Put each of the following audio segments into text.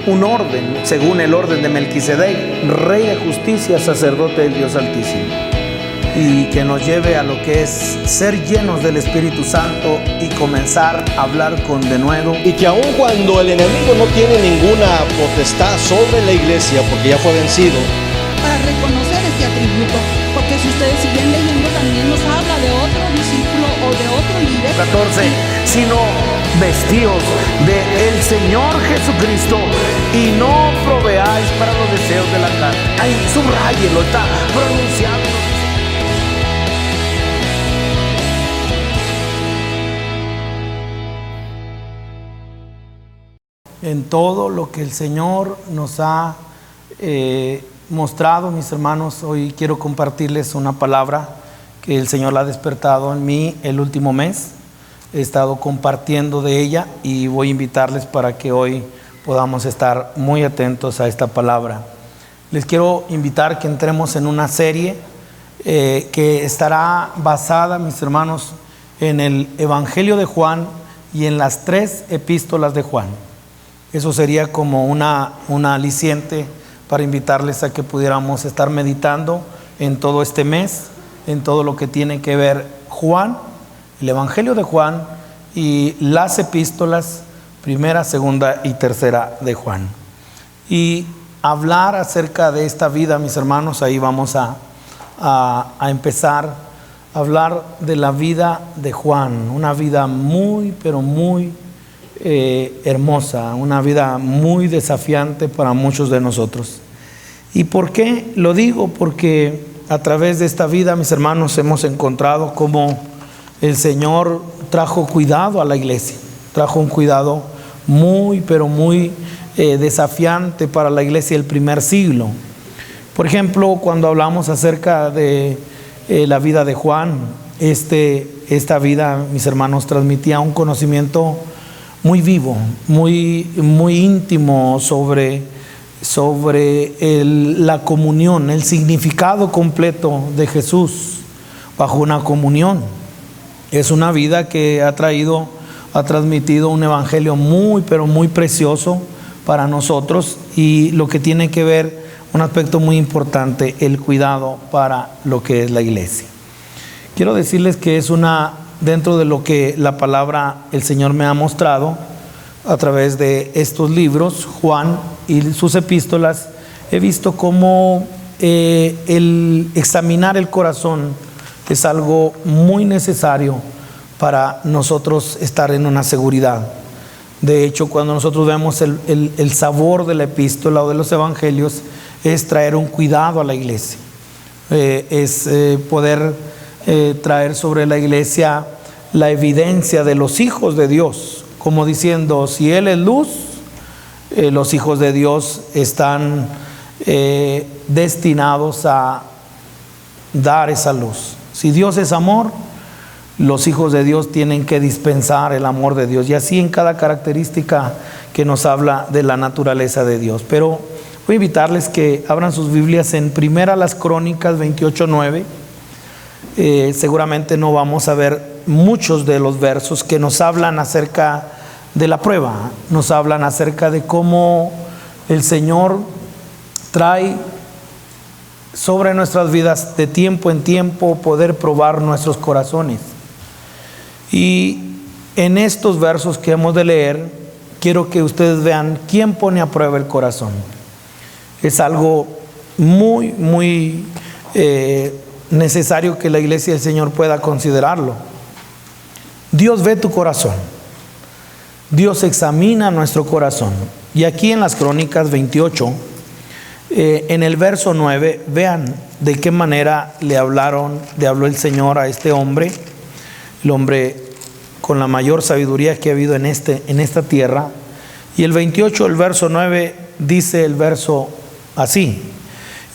un orden, según el orden de Melquisedec, rey de justicia, sacerdote del Dios Altísimo. Y que nos lleve a lo que es ser llenos del Espíritu Santo y comenzar a hablar con denuedo. Y que aun cuando el enemigo no tiene ninguna potestad sobre la iglesia, porque ya fue vencido, para reconocer este atributo, porque si ustedes siguen leyendo también nos habla de otro discípulo o de otro líder. 14, sino vestíos del Señor Jesucristo y no proveáis para los deseos de la carne. Ahí subrayelo, está pronunciado. En todo lo que el Señor nos ha mostrado, mis hermanos, hoy quiero compartirles una palabra que el Señor la ha despertado en mí el último mes. He estado compartiendo de ella y voy a invitarles para que hoy podamos estar muy atentos a esta palabra. Les quiero invitar que entremos en una serie que estará basada, mis hermanos, en el Evangelio de Juan y en las 3 epístolas de Juan. Eso sería como una aliciente para invitarles a que pudiéramos estar meditando en todo este mes, en todo lo que tiene que ver Juan, el Evangelio de Juan y las epístolas, primera, segunda y tercera de Juan. Y hablar acerca de esta vida, mis hermanos, ahí vamos a empezar a hablar de la vida de Juan, una vida muy, pero muy hermosa, una vida muy desafiante para muchos de nosotros. ¿Y por qué lo digo? Porque a través de esta vida, mis hermanos, hemos encontrado cómo el Señor trajo cuidado a la iglesia, trajo un cuidado muy, pero muy desafiante para la iglesia del primer siglo. Por ejemplo, cuando hablamos acerca de la vida de Juan, esta vida, mis hermanos, transmitía un conocimiento muy vivo, muy íntimo sobre la comunión, el significado completo de Jesús bajo una comunión. Es una vida que ha transmitido un evangelio muy, pero muy precioso para nosotros, y lo que tiene que ver, un aspecto muy importante, el cuidado para lo que es la iglesia. Quiero decirles que es dentro de lo que la palabra, el Señor me ha mostrado a través de estos libros, Juan y sus epístolas, he visto cómo el examinar el corazón es algo muy necesario para nosotros estar en una seguridad. De hecho, cuando nosotros vemos el sabor de la epístola o de los evangelios, es traer un cuidado a la iglesia, es poder traer sobre la iglesia la evidencia de los hijos de Dios, como diciendo, si Él es luz, los hijos de Dios están destinados a dar esa luz. Si Dios es amor, los hijos de Dios tienen que dispensar el amor de Dios, y así en cada característica que nos habla de la naturaleza de Dios. Pero voy a invitarles que abran sus Biblias en Primera las Crónicas 28:9. Seguramente no vamos a ver muchos de los versos que nos hablan acerca de la prueba, nos hablan acerca de cómo el Señor trae sobre nuestras vidas de tiempo en tiempo poder probar nuestros corazones. Y en estos versos que hemos de leer, quiero que ustedes vean quién pone a prueba el corazón. Es algo muy, muy necesario que la iglesia del Señor pueda considerarlo. Dios ve tu corazón. Dios examina nuestro corazón. Y aquí en las Crónicas 28, en el verso 9, vean de qué manera le habló el Señor a este hombre, el hombre con la mayor sabiduría que ha habido en esta tierra. Y el 28, el verso 9, dice el verso así: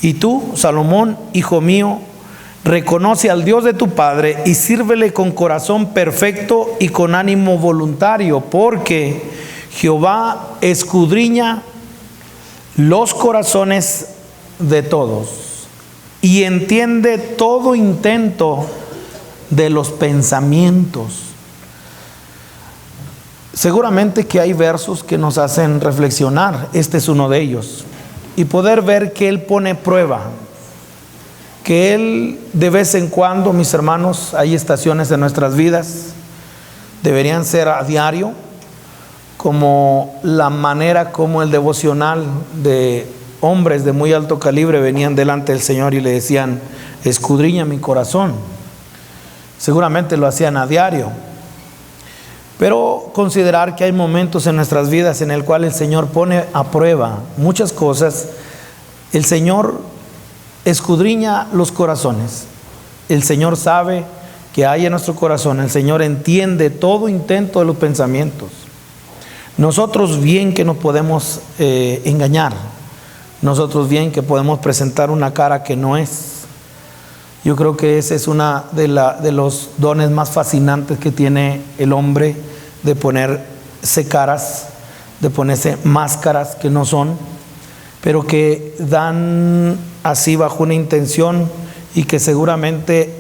y tú, Salomón, hijo mío, reconoce al Dios de tu padre y sírvele con corazón perfecto y con ánimo voluntario, porque Jehová escudriña los corazones de todos y entiende todo intento de los pensamientos. Seguramente que hay versos que nos hacen reflexionar. Este es uno de ellos. Y poder ver que Él pone prueba. Que Él de vez en cuando, mis hermanos, hay estaciones en nuestras vidas, deberían ser a diario, como la manera como el devocional de hombres de muy alto calibre venían delante del Señor y le decían: escudriña mi corazón. Seguramente lo hacían a diario. Pero considerar que hay momentos en nuestras vidas en el cual el Señor pone a prueba muchas cosas. El Señor escudriña los corazones. El Señor sabe que hay en nuestro corazón. El Señor entiende todo intento de los pensamientos. Nosotros bien que nos podemos engañar. Nosotros bien que podemos presentar una cara que no es. Yo creo que ese es una de los dones más fascinantes que tiene el hombre, de ponerse caras, de ponerse máscaras que no son, pero que dan así bajo una intención, y que seguramente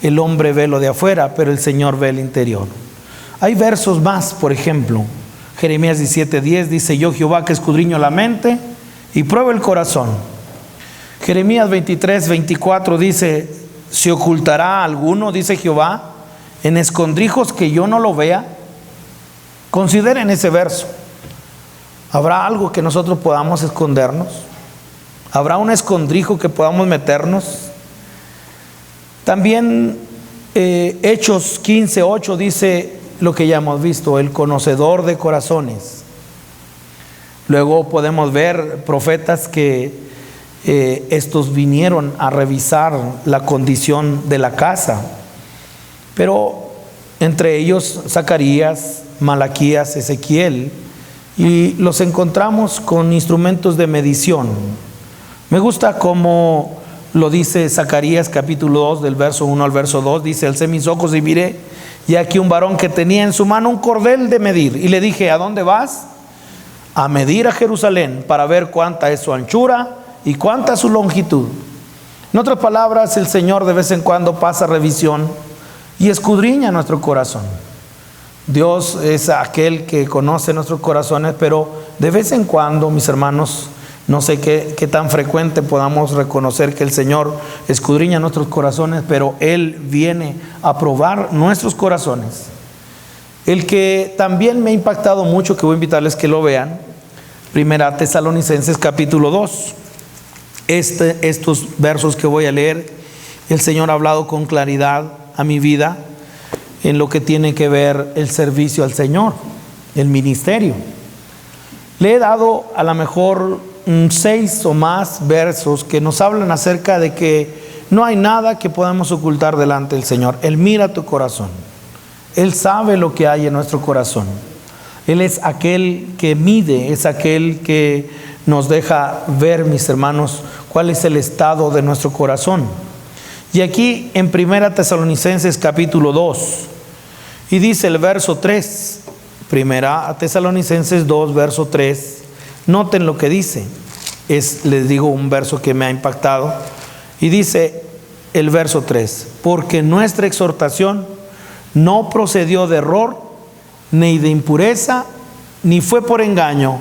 el hombre ve lo de afuera, pero el Señor ve el interior. Hay versos más, por ejemplo, Jeremías 17:10 dice: yo Jehová que escudriño la mente y pruebo el corazón. Jeremías 23:24 dice: ¿se ocultará alguno, dice Jehová, en escondrijos que yo no lo vea? Consideren ese verso. ¿Habrá algo que nosotros podamos escondernos? ¿Habrá un escondrijo que podamos meternos? También Hechos 15:8 dice lo que ya hemos visto: el conocedor de corazones. Luego podemos ver profetas que estos vinieron a revisar la condición de la casa, pero entre ellos Zacarías, Malaquías, Ezequiel, y los encontramos con instrumentos de medición. Me gusta cómo lo dice Zacarías capítulo 2 del verso 1 al verso 2, dice: alcé mis ojos y miré, y aquí un varón que tenía en su mano un cordel de medir, y le dije: ¿a dónde vas? A medir a Jerusalén, para ver cuánta es su anchura y cuánta es su longitud. En otras palabras, el Señor de vez en cuando pasa revisión y escudriña nuestro corazón. Dios es aquel que conoce nuestros corazones, pero de vez en cuando, mis hermanos, no sé qué tan frecuente podamos reconocer que el Señor escudriña nuestros corazones, pero Él viene a probar nuestros corazones. El que también me ha impactado mucho, que voy a invitarles que lo vean, Primera Tesalonicenses capítulo 2. Estos versos que voy a leer, el Señor ha hablado con claridad a mi vida en lo que tiene que ver el servicio al Señor, el ministerio. Le he dado a lo mejor 6 o más versos que nos hablan acerca de que no hay nada que podamos ocultar delante del Señor. Él mira tu corazón. Él sabe lo que hay en nuestro corazón. Él es aquel que mide, es aquel que nos deja ver, mis hermanos, cuál es el estado de nuestro corazón. Y aquí en Primera Tesalonicenses capítulo 2, y dice el verso 3, Primera Tesalonicenses 2, verso 3, noten lo que dice. Les digo un verso que me ha impactado, y dice el verso 3: porque nuestra exhortación no procedió de error, ni de impureza, ni fue por engaño,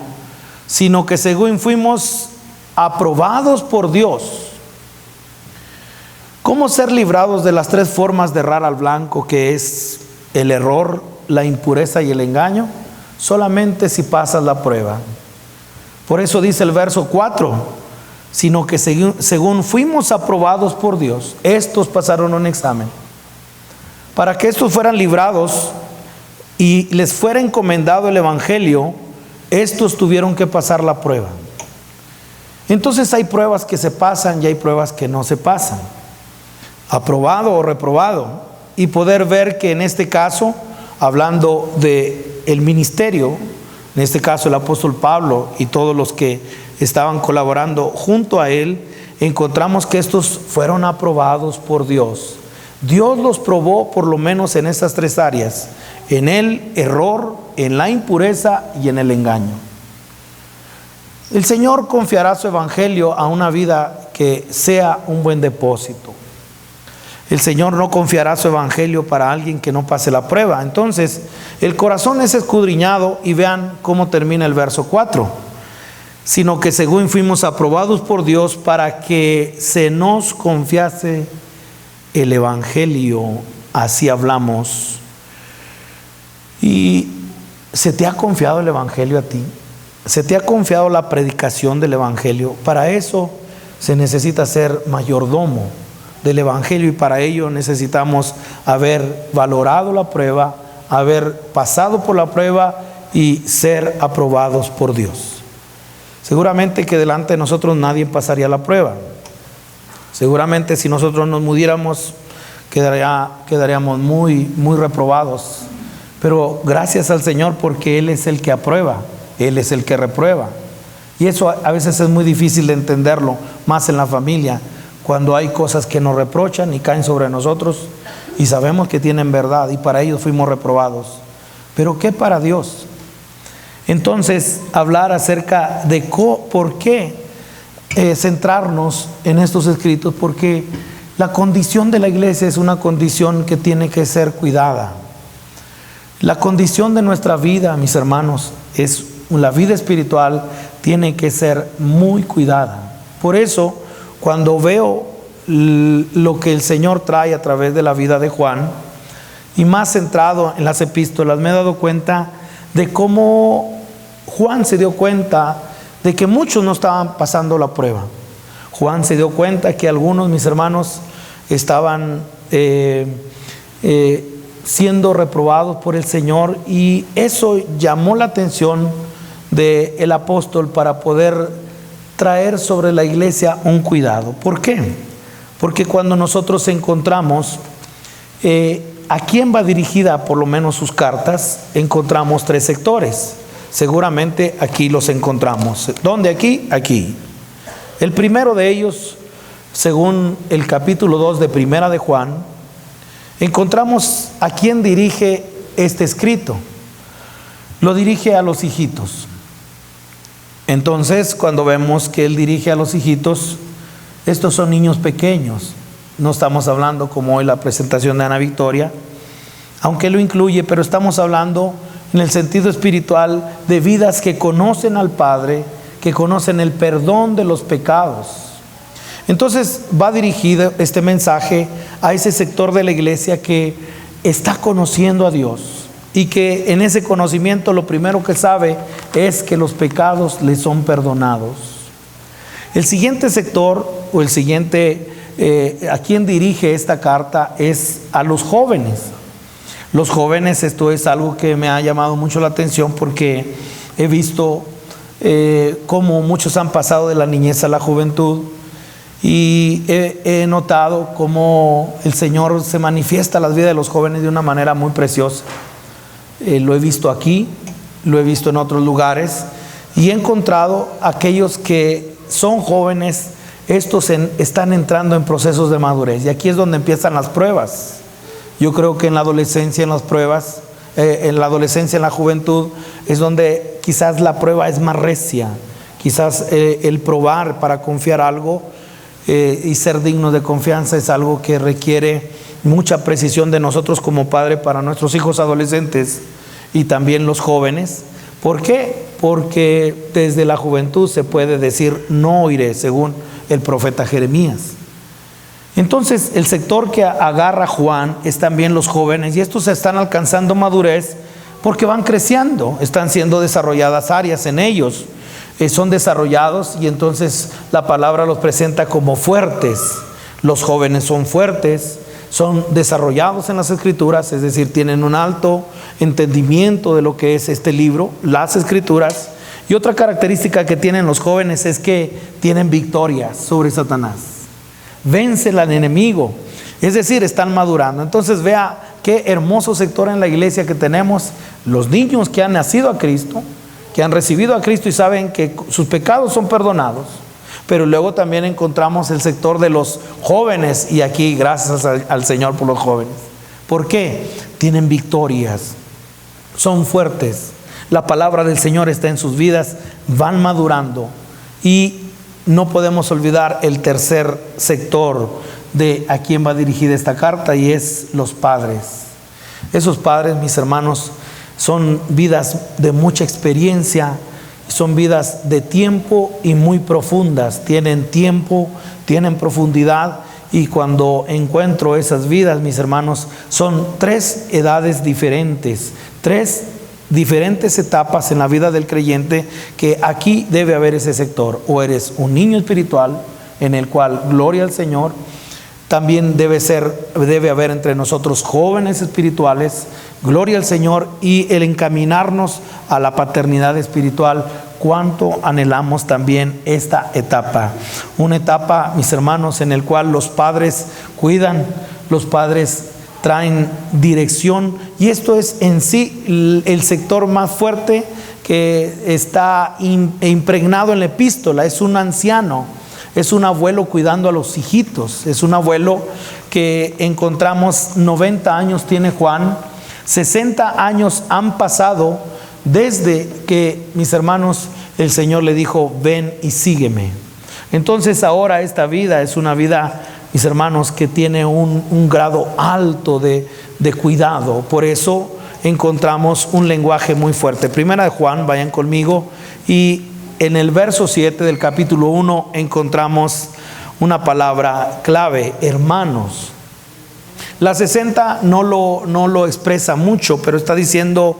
sino que según fuimos aprobados por Dios. ¿Cómo ser librados de las 3 formas de errar al blanco, que es el error, la impureza y el engaño? Solamente si pasas la prueba. Por eso dice el verso 4: sino que según fuimos aprobados por Dios, estos pasaron un examen. Para que estos fueran librados y les fuera encomendado el evangelio, estos tuvieron que pasar la prueba. Entonces hay pruebas que se pasan y hay pruebas que no se pasan, aprobado o reprobado. Y poder ver que en este caso, hablando de el ministerio, en este caso el apóstol Pablo y todos los que estaban colaborando junto a él, encontramos que estos fueron aprobados por Dios. Dios los probó por lo menos en estas 3 áreas: en el error, en la impureza y en el engaño. El Señor confiará su evangelio a una vida que sea un buen depósito. El Señor no confiará su evangelio para alguien que no pase la prueba. Entonces, el corazón es escudriñado, y vean cómo termina el verso 4. Sino que según fuimos aprobados por Dios para que se nos confiase el evangelio, así hablamos. ¿Y se te ha confiado el evangelio a ti? ¿Se te ha confiado la predicación del evangelio? Para eso se necesita ser mayordomo del evangelio, y para ello necesitamos haber valorado la prueba, haber pasado por la prueba y ser aprobados por Dios. Seguramente que delante de nosotros nadie pasaría la prueba. Seguramente si nosotros nos muriéramos quedaríamos muy reprobados. Pero gracias al Señor, porque Él es el que aprueba, Él es el que reprueba. Y eso a veces es muy difícil de entenderlo, más en la familia, cuando hay cosas que nos reprochan y caen sobre nosotros y sabemos que tienen verdad, y para ellos fuimos reprobados. Pero ¿qué para Dios? Entonces, hablar acerca de por qué centrarnos en estos escritos, porque la condición de la iglesia es una condición que tiene que ser cuidada. La condición de nuestra vida, mis hermanos, la vida espiritual tiene que ser muy cuidada. Por eso, cuando veo lo que el Señor trae a través de la vida de Juan, y más centrado en las epístolas, me he dado cuenta de cómo Juan se dio cuenta de que muchos no estaban pasando la prueba. Juan se dio cuenta que algunos, mis hermanos, estaban siendo reprobados por el Señor, y eso llamó la atención del apóstol para poder traer sobre la iglesia un cuidado. ¿Por qué? Porque cuando nosotros encontramos a quién va dirigida por lo menos sus cartas, encontramos 3 sectores. Seguramente aquí los encontramos. ¿Dónde? Aquí. El primero de ellos, según el capítulo 2 de Primera de Juan, encontramos a quién dirige este escrito. Lo dirige a los hijitos. Entonces, cuando vemos que él dirige a los hijitos, estos son niños pequeños. No estamos hablando como hoy la presentación de Ana Victoria, aunque lo incluye, pero estamos hablando en el sentido espiritual de vidas que conocen al Padre, que conocen el perdón de los pecados. Entonces va dirigido este mensaje a ese sector de la iglesia que está conociendo a Dios, y que en ese conocimiento lo primero que sabe es que los pecados le son perdonados. El siguiente sector, o el siguiente a quien dirige esta carta, es a los jóvenes. Los jóvenes, esto es algo que me ha llamado mucho la atención, porque he visto cómo muchos han pasado de la niñez a la juventud, y he notado cómo el Señor se manifiesta en las vidas de los jóvenes de una manera muy preciosa. Lo he visto aquí, lo he visto en otros lugares, y he encontrado aquellos que son jóvenes, estos están entrando en procesos de madurez, y aquí es donde empiezan las pruebas. Yo creo que en la adolescencia, en las pruebas, en la adolescencia, en la juventud, es donde quizás la prueba es más recia. Quizás el probar para confiar algo y ser dignos de confianza es algo que requiere mucha precisión de nosotros como padre para nuestros hijos adolescentes y también los jóvenes. ¿Por qué? Porque desde la juventud se puede decir no oiré, según el profeta Jeremías. Entonces el sector que agarra Juan es también los jóvenes, y estos están alcanzando madurez porque van creciendo, están siendo desarrolladas áreas en ellos, son desarrollados, y entonces la palabra los presenta como fuertes. Los jóvenes son fuertes, son desarrollados en las escrituras, es decir, tienen un alto entendimiento de lo que es este libro, las escrituras. Y otra característica que tienen los jóvenes es que tienen victoria sobre Satanás, vencen al enemigo, es decir, están madurando. Entonces vea qué hermoso sector en la iglesia que tenemos: los niños que han nacido a Cristo, que han recibido a Cristo y saben que sus pecados son perdonados. Pero luego también encontramos el sector de los jóvenes, y aquí gracias al Señor por los jóvenes. ¿Por qué? Tienen victorias, son fuertes, la palabra del Señor está en sus vidas, van madurando. Y no podemos olvidar el tercer sector de a quién va dirigida esta carta, y es los padres. Esos padres, mis hermanos, son vidas de mucha experiencia, son vidas de tiempo y muy profundas. Tienen tiempo, tienen profundidad, y cuando encuentro esas vidas, mis hermanos, son 3 edades diferentes, 3 diferentes etapas en la vida del creyente, que aquí debe haber ese sector. O eres un niño espiritual, en el cual gloria al Señor. También debe haber entre nosotros jóvenes espirituales, gloria al Señor, y el encaminarnos a la paternidad espiritual. Cuánto anhelamos también esta etapa, una etapa, mis hermanos, en el cual los padres cuidan, los padres traen dirección, y esto es en sí el sector más fuerte que está impregnado en la epístola. Es un anciano, es un abuelo cuidando a los hijitos, es un abuelo que encontramos 90 años tiene Juan, 60 años han pasado desde que, mis hermanos, el Señor le dijo: ven y sígueme. Entonces ahora esta vida es una vida, mis hermanos, que tiene un grado alto de cuidado. Por eso encontramos un lenguaje muy fuerte. Primera de Juan, vayan conmigo, y en el verso 7 del capítulo 1 encontramos una palabra clave: hermanos. La 60 no lo expresa mucho, pero está diciendo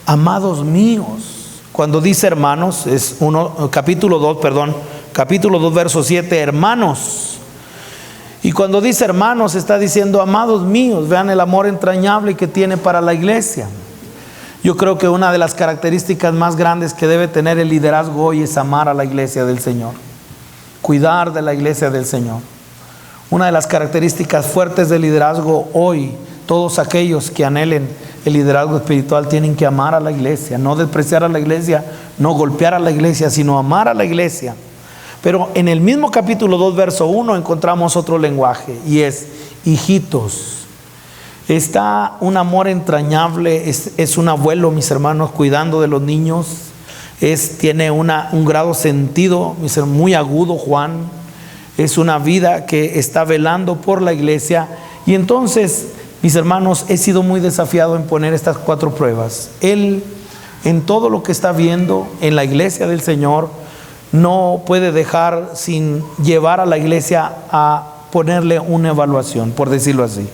amados míos. Cuando dice hermanos, es capítulo 2, verso 7, hermanos. Y cuando dice hermanos, está diciendo amados míos. Vean el amor entrañable que tiene para la iglesia. Yo creo que una de las características más grandes que debe tener el liderazgo hoy es amar a la iglesia del Señor, cuidar de la iglesia del Señor. Una de las características fuertes del liderazgo hoy, todos aquellos que anhelen el liderazgo espiritual tienen que amar a la iglesia, no despreciar a la iglesia, no golpear a la iglesia, sino amar a la iglesia. Pero en el mismo capítulo 2, verso 1 encontramos otro lenguaje, y es hijitos. Está un amor entrañable, es un abuelo, mis hermanos, cuidando de los niños. Tiene un grado sentido, muy agudo, Juan. Es una vida que está velando por la iglesia. Y entonces, mis hermanos, he sido muy desafiado en poner estas 4 pruebas. Él, en todo lo que está viendo en la iglesia del Señor, no puede dejar sin llevar a la iglesia a ponerle una evaluación, por decirlo así.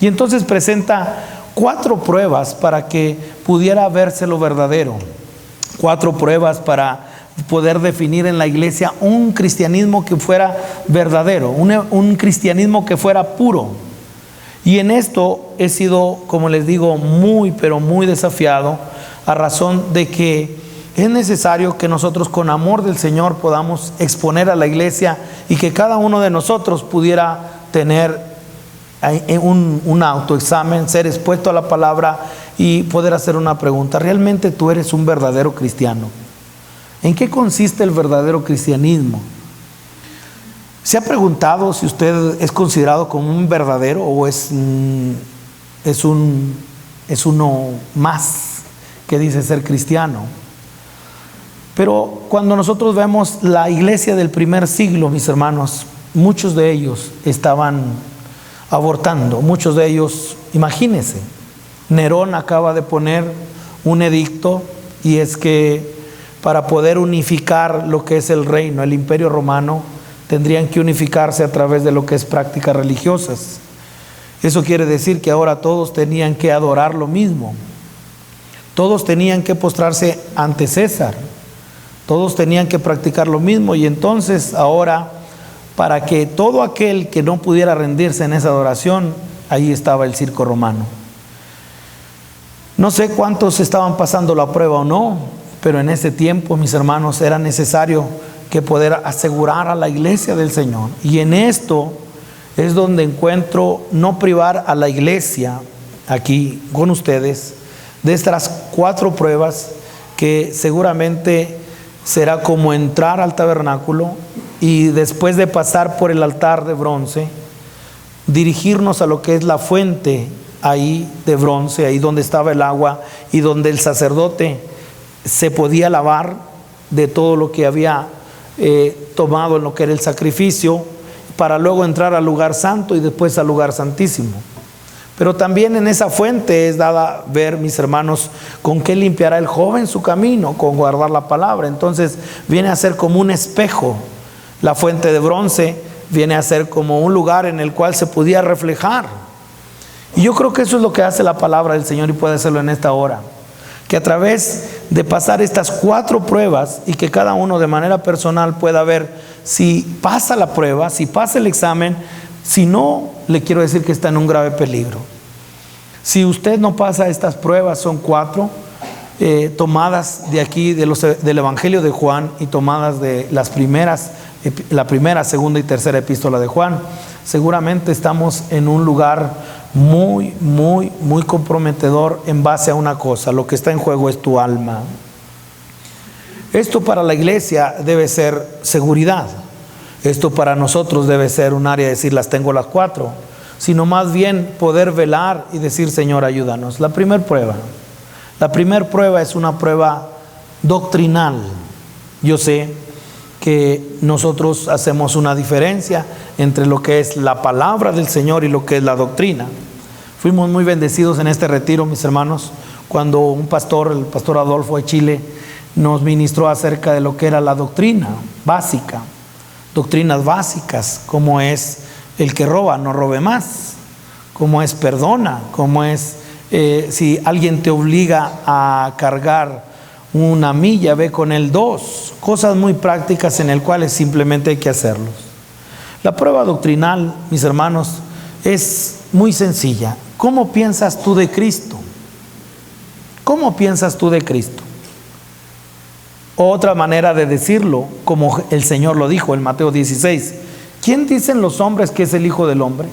Y entonces presenta 4 pruebas para que pudiera verse lo verdadero. 4 pruebas para poder definir en la iglesia un cristianismo que fuera verdadero, un cristianismo que fuera puro. Y en esto he sido, como les digo, muy, pero muy desafiado, a razón de que es necesario que nosotros, con amor del Señor, podamos exponer a la iglesia, y que cada uno de nosotros pudiera tener un autoexamen, ser expuesto a la palabra y poder hacer una pregunta: ¿realmente tú eres un verdadero cristiano? ¿En qué consiste el verdadero cristianismo? ¿Se ha preguntado si usted es considerado como un verdadero o es uno más que dice ser cristiano? Pero cuando nosotros vemos la iglesia del primer siglo, mis hermanos, muchos de ellos estaban abortando, muchos de ellos, imagínense, Nerón acaba de poner un edicto, y es que para poder unificar lo que es el reino, el imperio romano, tendrían que unificarse a través de lo que es prácticas religiosas. Eso quiere decir que ahora todos tenían que adorar lo mismo, todos tenían que postrarse ante César, todos tenían que practicar lo mismo. Y entonces ahora, para que todo aquel que no pudiera rendirse en esa adoración, ahí estaba el circo romano. No sé cuántos estaban pasando la prueba o no, pero en ese tiempo, mis hermanos, era necesario que poder asegurar a la iglesia del Señor. Y en esto es donde encuentro no privar a la iglesia aquí con ustedes de estas 4 pruebas, que seguramente será como entrar al tabernáculo y, después de pasar por el altar de bronce, dirigirnos a lo que es la fuente ahí de bronce, ahí donde estaba el agua y donde el sacerdote se podía lavar de todo lo que había tomado en lo que era el sacrificio. para luego entrar al lugar santo y después al lugar santísimo. Pero también en esa fuente es dada ver, mis hermanos, con qué limpiará el joven su camino, con guardar la palabra. Entonces viene a ser como un espejo. La fuente de bronce viene a ser como un lugar en el cual se podía reflejar. Y yo creo que eso es lo que hace la palabra del Señor, y puede hacerlo en esta hora. Que a través de pasar estas 4 pruebas, y que cada uno de manera personal pueda ver si pasa la prueba, si pasa el examen. Si no, le quiero decir que está en un grave peligro. Si usted no pasa estas pruebas, son 4 tomadas de aquí del Evangelio de Juan, y tomadas de la primera, segunda y tercera epístola de Juan. Seguramente estamos en un lugar muy, muy, muy comprometedor en base a una cosa: lo que está en juego es tu alma. Esto para la iglesia debe ser seguridad. Esto para nosotros debe ser un área de decir, las tengo las 4, sino más bien poder velar y decir, Señor, ayúdanos. La primera prueba es una prueba doctrinal. Yo sé que nosotros hacemos una diferencia entre lo que es la palabra del Señor y lo que es la doctrina. Fuimos muy bendecidos en este retiro, mis hermanos, cuando un pastor, el pastor Adolfo de Chile, nos ministró acerca de lo que era la doctrina básica. Doctrinas básicas, como es el que roba, no robe más, como es perdona, como es si alguien te obliga a cargar una milla, ve con él 2, cosas muy prácticas en el cuales simplemente hay que hacerlos. La prueba doctrinal, mis hermanos, es muy sencilla. ¿Cómo piensas tú de Cristo? ¿Cómo piensas tú de Cristo? Otra manera de decirlo, como el Señor lo dijo en Mateo 16, ¿quién dicen los hombres que es el Hijo del Hombre?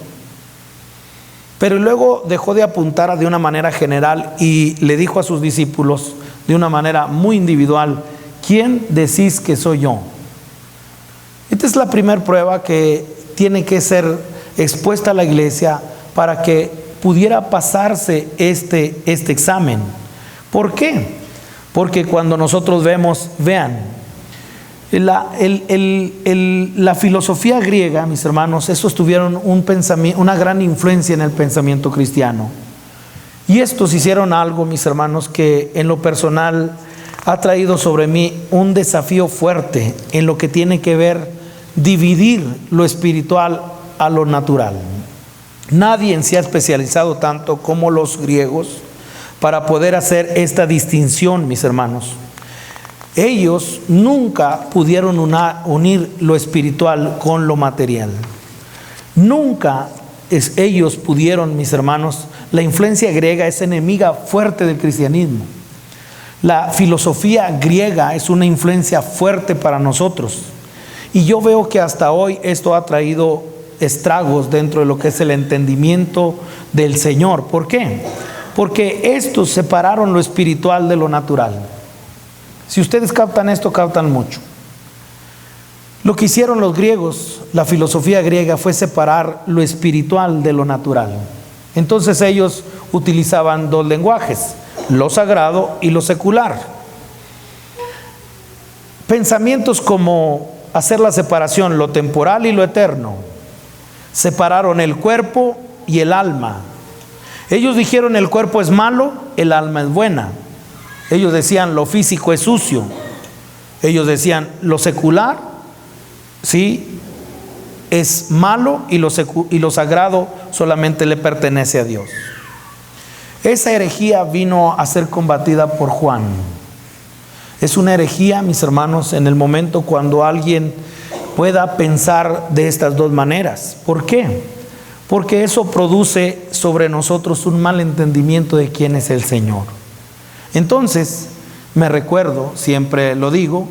Pero luego dejó de apuntar de una manera general y le dijo a sus discípulos de una manera muy individual, ¿quién decís que soy yo? Esta es la primera prueba que tiene que ser expuesta a la iglesia para que pudiera pasarse este examen. ¿Por qué? Porque cuando nosotros vean, la filosofía griega, mis hermanos, estos tuvieron una gran influencia en el pensamiento cristiano. Y estos hicieron algo, mis hermanos, que en lo personal ha traído sobre mí un desafío fuerte en lo que tiene que ver dividir lo espiritual a lo natural. Nadie se ha especializado tanto como los griegos para poder hacer esta distinción, mis hermanos. Ellos nunca pudieron unir lo espiritual con lo material. Nunca ellos pudieron, mis hermanos. La influencia griega es enemiga fuerte del cristianismo. La filosofía griega es una influencia fuerte para nosotros. Y yo veo que hasta hoy esto ha traído estragos dentro de lo que es el entendimiento del Señor. ¿Por qué? Porque estos separaron lo espiritual de lo natural. Si ustedes captan esto, captan mucho. Lo que hicieron los griegos, la filosofía griega, fue separar lo espiritual de lo natural. Entonces ellos utilizaban 2 lenguajes, lo sagrado y lo secular. Pensamientos como hacer la separación, lo temporal y lo eterno. Separaron el cuerpo y el alma. Ellos dijeron el cuerpo es malo, el alma es buena. Ellos decían lo físico es sucio. Ellos decían lo secular, sí, es malo, y lo sagrado solamente le pertenece a Dios. Esa herejía vino a ser combatida por Juan. Es una herejía, mis hermanos, en el momento cuando alguien pueda pensar de estas 2 maneras. ¿Por qué? Porque eso produce sobre nosotros un mal entendimiento de quién es el Señor. Entonces, me recuerdo, siempre lo digo,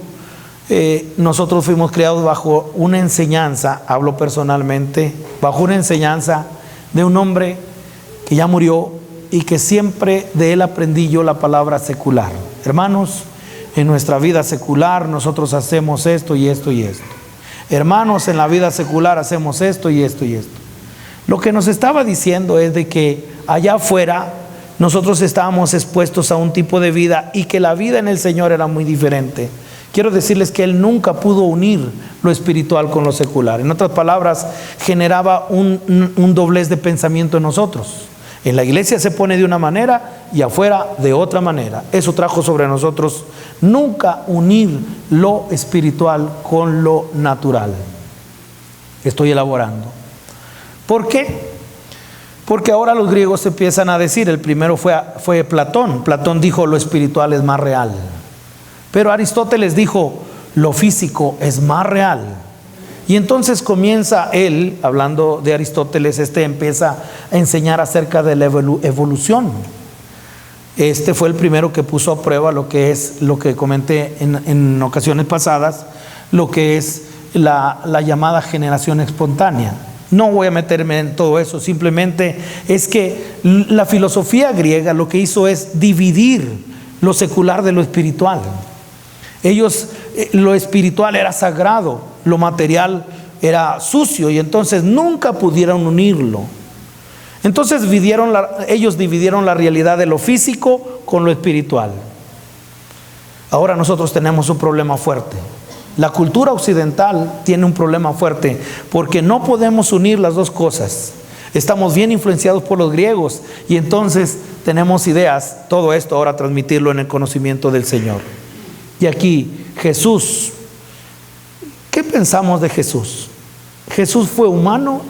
nosotros fuimos criados bajo una enseñanza, hablo personalmente, bajo una enseñanza de un hombre que ya murió y que siempre de él aprendí yo la palabra secular. Hermanos, en nuestra vida secular nosotros hacemos esto y esto y esto. Hermanos, en la vida secular hacemos esto y esto y esto. Lo que nos estaba diciendo es de que allá afuera nosotros estábamos expuestos a un tipo de vida y que la vida en el Señor era muy diferente. quiero decirles que él nunca pudo unir lo espiritual con lo secular. En otras palabras, generaba un doblez de pensamiento en nosotros. En la iglesia se pone de una manera y afuera de otra manera. Eso trajo sobre nosotros nunca unir lo espiritual con lo natural. Estoy elaborando. ¿Por qué? Porque ahora los griegos empiezan a decir, el primero fue Platón. Platón dijo lo espiritual es más real. Pero Aristóteles dijo lo físico es más real. Y entonces comienza él, hablando de Aristóteles, empieza a enseñar acerca de la evolución. Este fue el primero que puso a prueba lo que es, lo que comenté en ocasiones pasadas, lo que es la llamada generación espontánea. No voy a meterme en todo eso, simplemente es que la filosofía griega lo que hizo es dividir lo secular de lo espiritual. Ellos, lo espiritual era sagrado, lo material era sucio, y entonces nunca pudieron unirlo. Entonces ellos dividieron la realidad de lo físico con lo espiritual. Ahora nosotros tenemos un problema fuerte. La cultura occidental tiene un problema fuerte porque no podemos unir las dos cosas. Estamos bien influenciados por los griegos y entonces tenemos ideas, todo esto ahora transmitirlo en el conocimiento del Señor. Y aquí Jesús, ¿qué pensamos de Jesús? ¿Jesús fue humano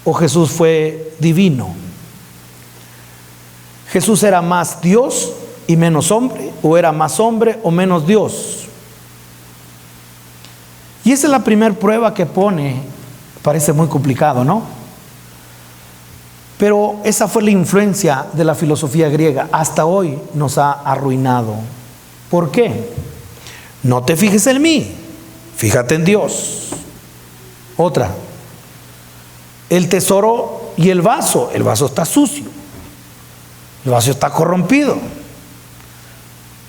o Jesús fue divino? ¿Jesús era más Dios y menos hombre, o era más hombre o menos Dios? Y esa es la primera prueba que pone. Parece muy complicado, ¿no? Pero esa fue la influencia de la filosofía griega. Hasta hoy nos ha arruinado. ¿Por qué? No te fijes en mí, fíjate en Dios. Otra, el tesoro y el vaso está sucio, el vaso está corrompido.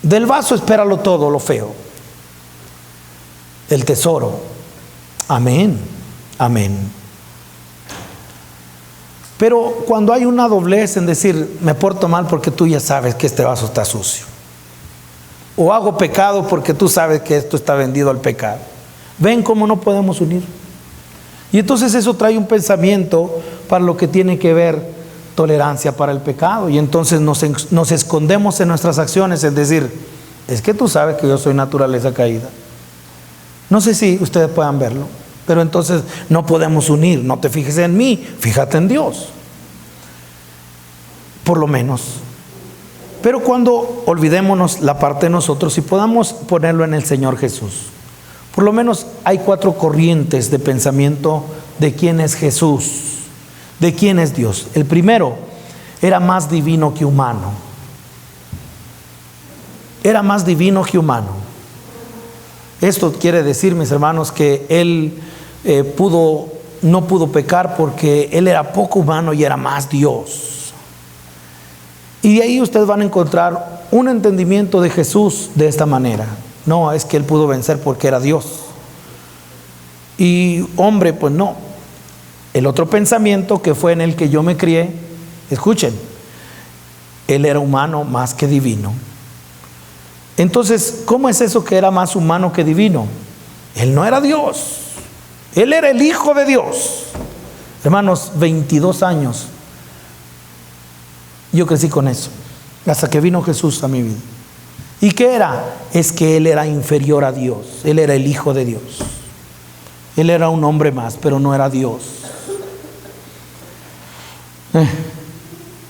Del vaso espéralo todo lo feo. El tesoro, amén, amén. Pero cuando hay una doblez en decir, me porto mal porque tú ya sabes que este vaso está sucio, o hago pecado porque tú sabes que esto está vendido al pecado, ven cómo no podemos unir. Y entonces eso trae un pensamiento para lo que tiene que ver tolerancia para el pecado, y entonces nos escondemos en nuestras acciones, es decir, es que tú sabes que yo soy naturaleza caída. No sé si ustedes puedan verlo, pero entonces no podemos unir. No te fijes en mí, fíjate en Dios, por lo menos. Pero cuando olvidémonos la parte de nosotros y podamos ponerlo en el Señor Jesús, por lo menos hay 4 corrientes de pensamiento de quién es Jesús, de quién es Dios. El primero, era más divino que humano. Era más divino que humano. Esto quiere decir, mis hermanos, que él no pudo pecar porque él era poco humano y era más Dios. Y de ahí ustedes van a encontrar un entendimiento de Jesús de esta manera. No, es que él pudo vencer porque era Dios. Y hombre, pues no. El otro pensamiento que fue en el que yo me crié, escuchen, él era humano más que divino. Entonces, ¿cómo es eso que era más humano que divino? Él no era Dios, él era el Hijo de Dios. Hermanos, 22 años yo crecí con eso, hasta que vino Jesús a mi vida. ¿Y qué era? Es que él era inferior a Dios, él era el Hijo de Dios. Él era un hombre más, pero no era Dios.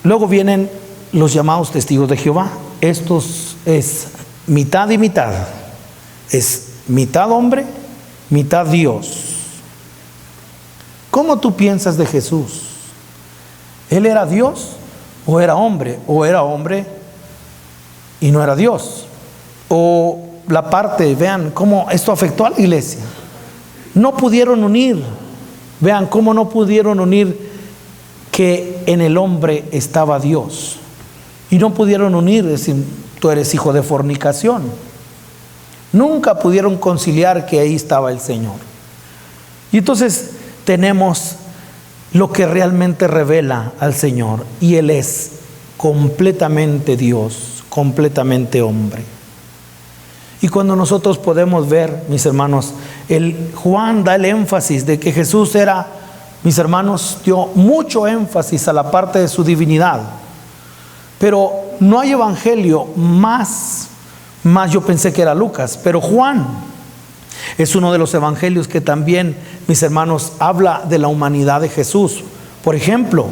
Luego vienen los llamados testigos de Jehová. Estos es mitad y mitad. Es mitad hombre, mitad Dios. ¿Cómo tú piensas de Jesús? ¿Él era Dios o era hombre? ¿O era hombre y no era Dios? O la parte, vean cómo esto afectó a la iglesia. No pudieron unir. Vean cómo no pudieron unir que en el hombre estaba Dios. Y no pudieron unir, decir, tú eres hijo de fornicación. Nunca pudieron conciliar que ahí estaba el Señor. Y entonces tenemos lo que realmente revela al Señor, y Él es completamente Dios, completamente hombre. Y cuando nosotros podemos ver, mis hermanos, Juan da el énfasis de que Jesús era, mis hermanos, dio mucho énfasis a la parte de su divinidad. Pero no hay evangelio más yo pensé que era Lucas, pero Juan es uno de los evangelios que también, mis hermanos, habla de la humanidad de Jesús. Por ejemplo,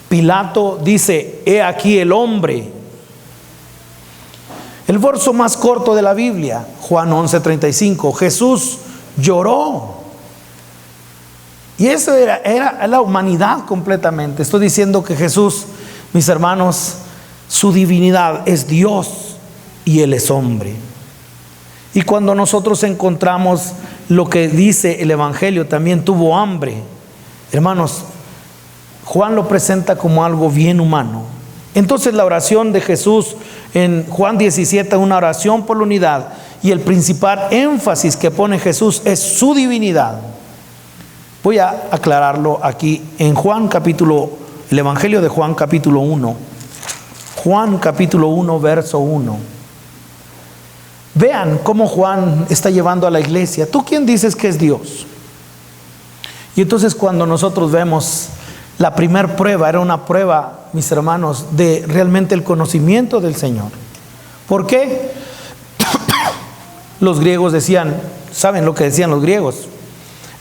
Pilato dice: he aquí el hombre. El verso más corto de la Biblia, Juan 11:35, Jesús lloró. Y eso era la humanidad completamente. Estoy diciendo que Jesús, mis hermanos, su divinidad es Dios y Él es hombre. Y cuando nosotros encontramos lo que dice el Evangelio, también tuvo hambre. Hermanos, Juan lo presenta como algo bien humano. Entonces la oración de Jesús en Juan 17, una oración por la unidad, y el principal énfasis que pone Jesús es su divinidad. Voy a aclararlo aquí en el Evangelio de Juan capítulo 1. Juan capítulo 1, verso 1. Vean cómo Juan está llevando a la iglesia. ¿Tú quién dices que es Dios? Y entonces cuando nosotros vemos la primer prueba, era una prueba, mis hermanos, de realmente el conocimiento del Señor. ¿Por qué? Los griegos decían, ¿saben lo que decían los griegos?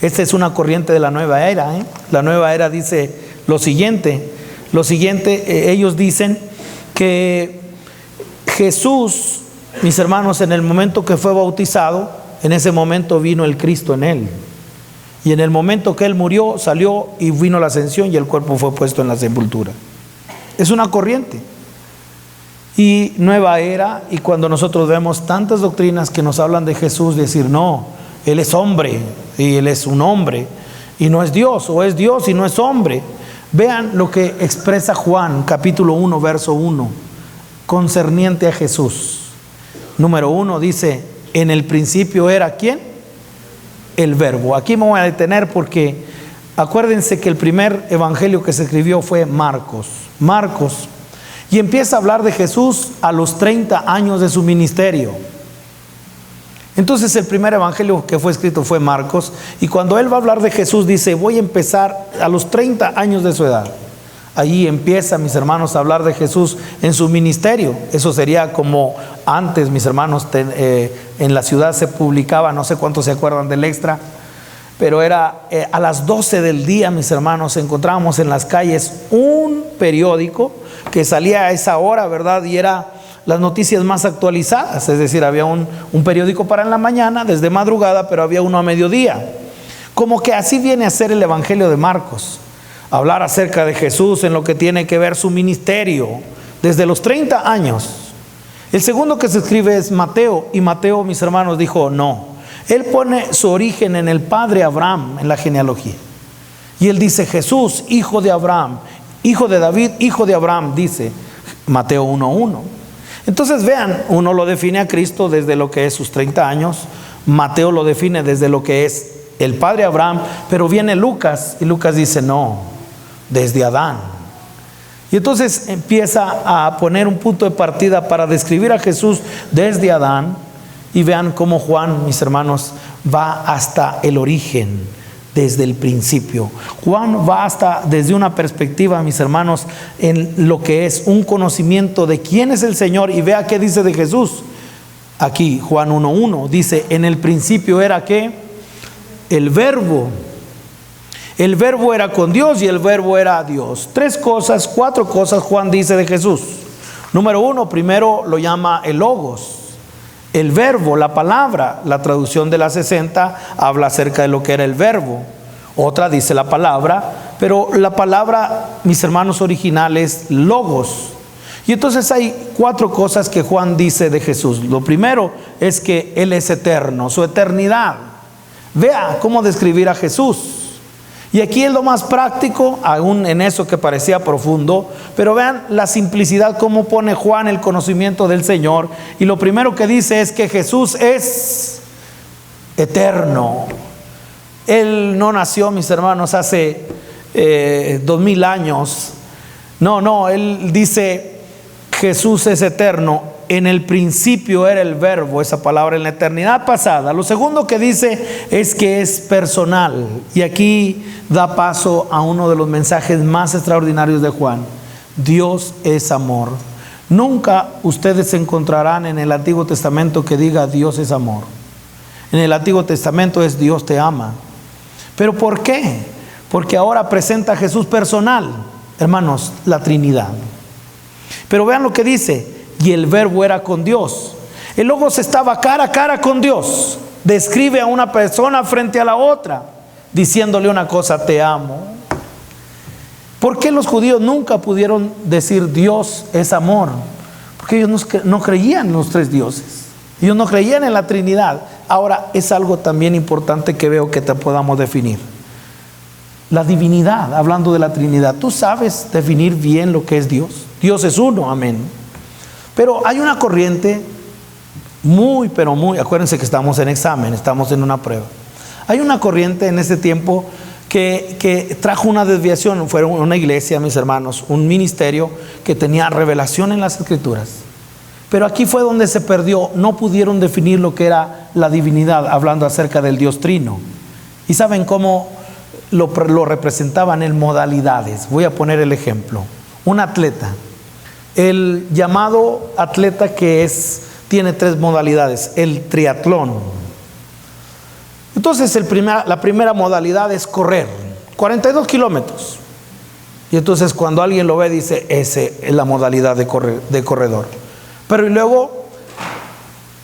Esta es una corriente de la nueva era. La nueva era dice lo siguiente. Ellos dicen que Jesús, mis hermanos, en el momento que fue bautizado, en ese momento vino el Cristo en él. Y en el momento que él murió, salió y vino la ascensión y el cuerpo fue puesto en la sepultura. Es una corriente. Y nueva era, y cuando nosotros vemos tantas doctrinas que nos hablan de Jesús, decir no, Él es hombre y Él es un hombre y no es Dios, o es Dios y no es hombre. Vean lo que expresa Juan capítulo 1, verso 1, concerniente a Jesús. Número 1 dice: en el principio era ¿quién? El Verbo. Aquí me voy a detener porque acuérdense que el primer evangelio que se escribió fue Marcos, y empieza a hablar de Jesús a los 30 años de su ministerio. Entonces el primer evangelio que fue escrito fue Marcos, y cuando él va a hablar de Jesús dice: voy a empezar a los 30 años de su edad. Allí empieza, mis hermanos, a hablar de Jesús en su ministerio. Eso sería como antes, mis hermanos, en la ciudad se publicaba, no sé cuántos se acuerdan del Extra, pero era a las 12 del día, mis hermanos, encontrábamos en las calles un periódico que salía a esa hora, ¿verdad? Y era las noticias más actualizadas, es decir, había un periódico para en la mañana, desde madrugada, pero había uno a mediodía. Como que así viene a ser el Evangelio de Marcos, hablar acerca de Jesús en lo que tiene que ver su ministerio, desde los 30 años. El segundo que se escribe es Mateo, y Mateo, mis hermanos, dijo no. Él pone su origen en el padre Abraham, en la genealogía. Y él dice: Jesús, hijo de Abraham, hijo de David, hijo de Abraham, dice Mateo 1:1. Entonces vean, uno lo define a Cristo desde lo que es sus 30 años. Mateo lo define desde lo que es el padre Abraham. Pero viene Lucas, y Lucas dice no, desde Adán. Y entonces empieza a poner un punto de partida para describir a Jesús desde Adán. Y vean cómo Juan, mis hermanos, va hasta el origen, desde el principio. Juan va hasta desde una perspectiva, mis hermanos, en lo que es un conocimiento de quién es el Señor. Y vea qué dice de Jesús. Aquí Juan 1:1 dice: en el principio era ¿qué? El Verbo. El Verbo era con Dios y el Verbo era Dios. 4 cosas Juan dice de Jesús. Número 1, primero lo llama el Logos. El verbo, la palabra, la traducción de la 60 habla acerca de lo que era el verbo. Otra dice la palabra, pero la palabra, mis hermanos, original es logos. Y entonces hay 4 cosas que Juan dice de Jesús. Lo primero es que Él es eterno, su eternidad. Vea cómo describir a Jesús. Y aquí es lo más práctico, aún en eso que parecía profundo, pero vean la simplicidad, cómo pone Juan el conocimiento del Señor. Y lo primero que dice es que Jesús es eterno. Él no nació, mis hermanos, hace 2000 años. No, él dice: Jesús es eterno en el principio era el verbo, esa palabra en la eternidad pasada. Lo segundo que dice es que es personal. Y aquí da paso a uno de los mensajes más extraordinarios de Juan. Dios es amor. Nunca ustedes encontrarán en el Antiguo Testamento que diga Dios es amor. En el Antiguo Testamento es Dios te ama. ¿Pero por qué? Porque ahora presenta a Jesús personal. Hermanos, la Trinidad. Pero vean lo que dice: y el verbo era con Dios. El Logos estaba cara a cara con Dios. Describe a una persona frente a la otra, diciéndole una cosa: te amo. ¿Por qué los judíos nunca pudieron decir Dios es amor? Porque ellos no creían en los tres dioses. Ellos no creían en la Trinidad. Ahora es algo también importante que veo que te podamos definir. La divinidad, hablando de la Trinidad. ¿Tú sabes definir bien lo que es Dios? Dios es uno, amén. Pero hay una corriente pero muy, acuérdense que estamos en examen, estamos en una prueba. Hay una corriente en este tiempo que trajo una desviación. Fue una iglesia, mis hermanos, un ministerio que tenía revelación en las Escrituras. Pero aquí fue donde se perdió. No pudieron definir lo que era la divinidad, hablando acerca del Dios Trino. ¿Y saben cómo lo representaban? En modalidades. Voy a poner el ejemplo. Un atleta. El llamado atleta que tiene tres modalidades. El triatlón. Entonces la primera modalidad es correr, 42 kilómetros. Y entonces cuando alguien lo ve dice, esa es la modalidad de corredor. Pero y luego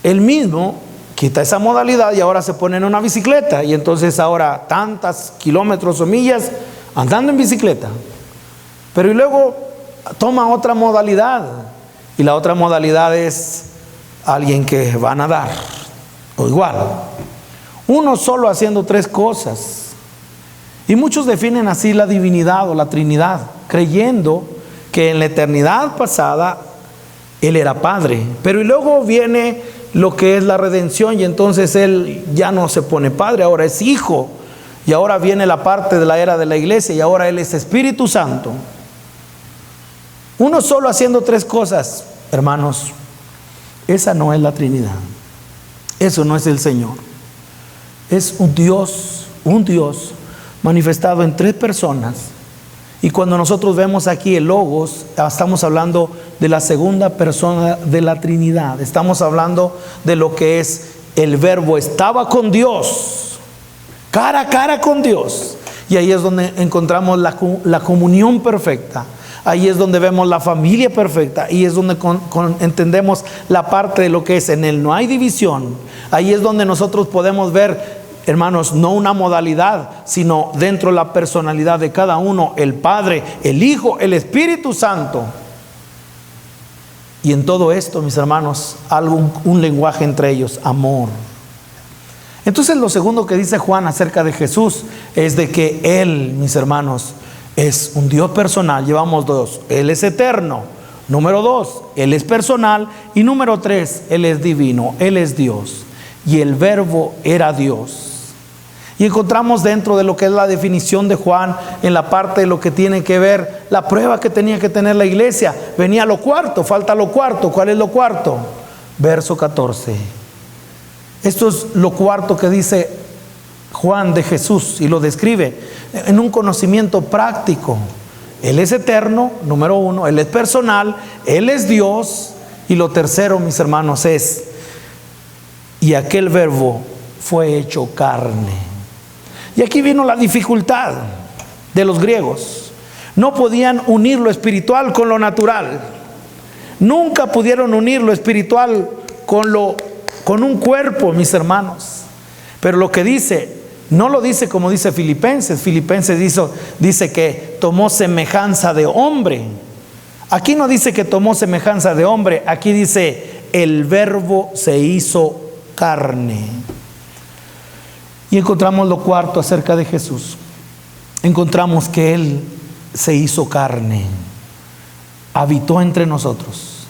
él mismo quita esa modalidad y ahora se pone en una bicicleta. Y entonces ahora tantos kilómetros o millas andando en bicicleta. Pero y luego toma otra modalidad. Y la otra modalidad es alguien que va a nadar. O igual. Uno solo haciendo tres cosas. Y muchos definen así la divinidad o la Trinidad, creyendo que en la eternidad pasada Él era Padre. Pero y luego viene lo que es la redención y entonces Él ya no se pone Padre, ahora es Hijo. Y ahora viene la parte de la era de la iglesia y ahora Él es Espíritu Santo. Uno solo haciendo tres cosas, hermanos, esa no es la Trinidad. Eso no es el Señor. Es un Dios manifestado en tres personas. Y cuando nosotros vemos aquí el Logos, estamos hablando de la segunda persona de la Trinidad. Estamos hablando de lo que es el Verbo. Estaba con Dios, cara a cara con Dios. Y ahí es donde encontramos la comunión perfecta. Ahí es donde vemos la familia perfecta. Y es donde entendemos la parte de lo que es en Él no hay división. Ahí es donde nosotros podemos ver, hermanos, no una modalidad, sino dentro de la personalidad de cada uno, el Padre, el Hijo, el Espíritu Santo. Y en todo esto, mis hermanos, un lenguaje entre ellos, amor. Entonces lo segundo que dice Juan acerca de Jesús es de que Él, mis hermanos, es un Dios personal. Llevamos dos: Él es eterno. Número dos, Él es personal. Y número tres, Él es divino, Él es Dios. Y el Verbo era Dios. Y encontramos dentro de lo que es la definición de Juan, en la parte de lo que tiene que ver la prueba que tenía que tener la iglesia. Venía lo cuarto, falta lo cuarto. ¿Cuál es lo cuarto? Verso 14. Esto es lo cuarto que dice Juan de Jesús y lo describe en un conocimiento práctico. Él es eterno, número uno. Él es personal, Él es Dios. Y lo tercero, mis hermanos, es: y aquel Verbo fue hecho carne. Y aquí vino la dificultad de los griegos. No podían unir lo espiritual con lo natural. Nunca pudieron unir lo espiritual con un cuerpo, mis hermanos. Pero lo que dice, no lo dice como dice Filipenses. Filipenses dice que tomó semejanza de hombre. Aquí no dice que tomó semejanza de hombre. Aquí dice: el Verbo se hizo carne. Y encontramos lo cuarto acerca de Jesús. Encontramos que Él se hizo carne, habitó entre nosotros.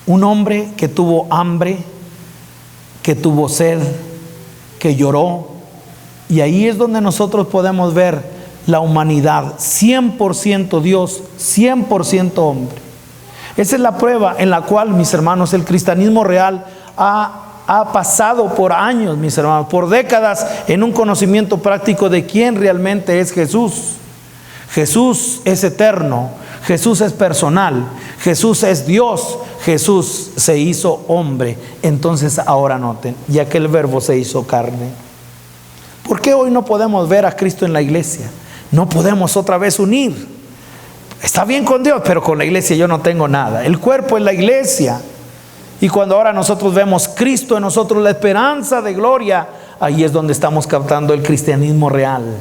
Un hombre que tuvo hambre, que tuvo sed, que lloró. Y ahí es donde nosotros podemos ver la humanidad, 100% Dios, 100% hombre. Esa es la prueba en la cual, mis hermanos, el cristianismo real ha pasado por años, mis hermanos, por décadas, en un conocimiento práctico de quién realmente es Jesús. Jesús es eterno, Jesús es personal, Jesús es Dios, Jesús se hizo hombre. Entonces ahora noten, ya que el verbo se hizo carne, ¿por qué hoy no podemos ver a Cristo en la iglesia? No podemos otra vez unir. Está bien con Dios, pero con la iglesia yo no tengo nada. El cuerpo es la iglesia. Y cuando ahora nosotros vemos Cristo en nosotros, la esperanza de gloria, ahí es donde estamos captando el cristianismo real.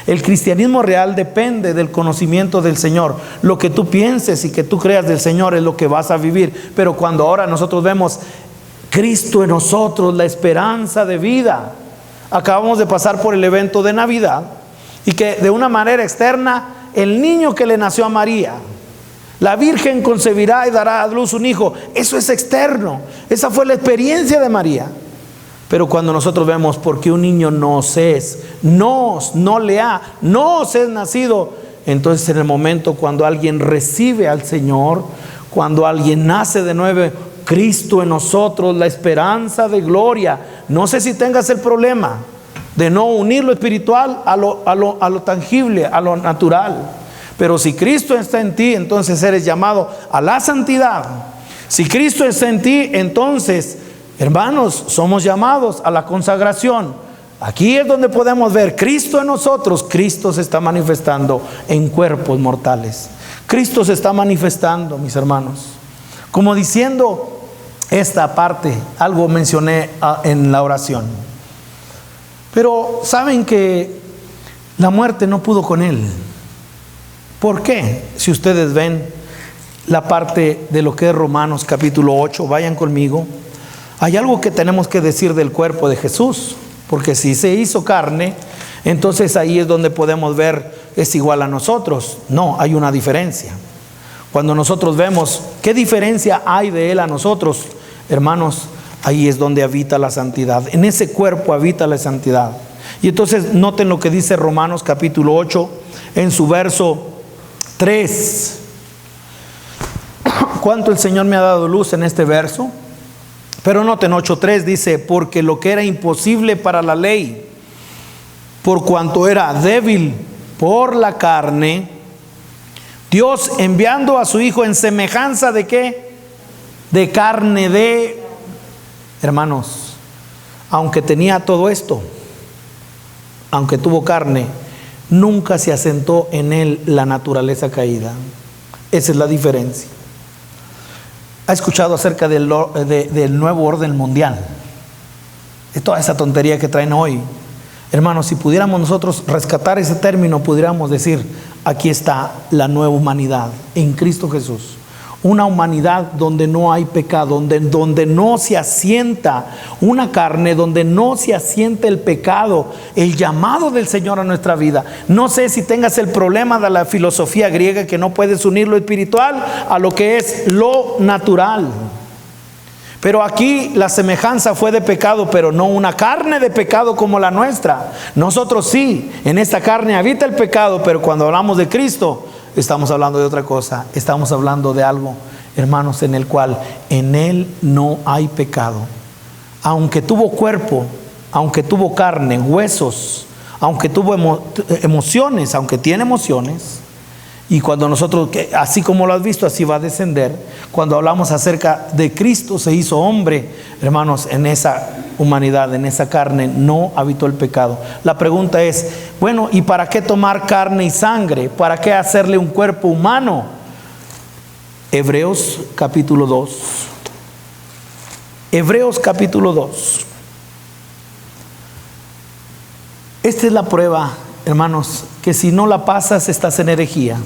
El cristianismo real depende del conocimiento del Señor. Lo que tú pienses y que tú creas del Señor es lo que vas a vivir. Pero cuando ahora nosotros vemos Cristo en nosotros, la esperanza de vida. Acabamos de pasar por el evento de Navidad y que de una manera externa, el niño que le nació a María, la Virgen concebirá y dará a luz un hijo. Eso es externo. Esa fue la experiencia de María. Pero cuando nosotros vemos porque un niño nos es nacido, entonces en el momento cuando alguien recibe al Señor, cuando alguien nace de nuevo, Cristo en nosotros, la esperanza de gloria. No sé si tengas el problema de no unir lo espiritual a lo tangible, a lo natural. Pero si Cristo está en ti, entonces eres llamado a la santidad. Si Cristo está en ti, entonces, hermanos, somos llamados a la consagración. Aquí es donde podemos ver Cristo en nosotros. Cristo se está manifestando en cuerpos mortales. Cristo se está manifestando, mis hermanos. Como diciendo esta parte, algo mencioné en la oración. Pero saben que la muerte no pudo con él. ¿Por qué? Si ustedes ven la parte de lo que es Romanos capítulo 8, vayan conmigo. Hay algo que tenemos que decir del cuerpo de Jesús, porque si se hizo carne, entonces ahí es donde podemos ver, es igual a nosotros. No, hay una diferencia. Cuando nosotros vemos qué diferencia hay de él a nosotros, hermanos, ahí es donde habita la santidad. En ese cuerpo habita la santidad. Y entonces noten lo que dice Romanos capítulo 8 en su verso 3. ¿Cuánto el Señor me ha dado luz en este verso? Pero noten 8:3 dice, porque lo que era imposible para la ley, por cuanto era débil por la carne, Dios enviando a su Hijo en semejanza de ¿qué? De carne de... Hermanos, aunque tenía todo esto, aunque tuvo carne, nunca se asentó en él la naturaleza caída. Esa es la diferencia. ¿Ha escuchado acerca del nuevo orden mundial? De toda esa tontería que traen hoy. Hermanos, si pudiéramos nosotros rescatar ese término, pudiéramos decir, aquí está la nueva humanidad en Cristo Jesús. Una humanidad donde no hay pecado, donde no se asienta una carne, donde no se asienta el pecado, el llamado del Señor a nuestra vida. No sé si tengas el problema de la filosofía griega, que no puedes unir lo espiritual a lo que es lo natural. Pero aquí la semejanza fue de pecado, pero no una carne de pecado como la nuestra. Nosotros sí, en esta carne habita el pecado, pero cuando hablamos de Cristo, estamos hablando de otra cosa. Estamos hablando de algo, hermanos, en el cual en él no hay pecado. Aunque tuvo cuerpo, aunque tuvo carne, huesos, aunque tuvo emociones, aunque tiene emociones. Y cuando nosotros, así como lo has visto, así va a descender. Cuando hablamos acerca de Cristo se hizo hombre, hermanos, en esa humanidad, en esa carne, no habitó el pecado. La pregunta es, bueno, ¿y para qué tomar carne y sangre? ¿Para qué hacerle un cuerpo humano? Hebreos capítulo 2. Hebreos capítulo 2. Esta es la prueba, hermanos, que si no la pasas, estás en herejía.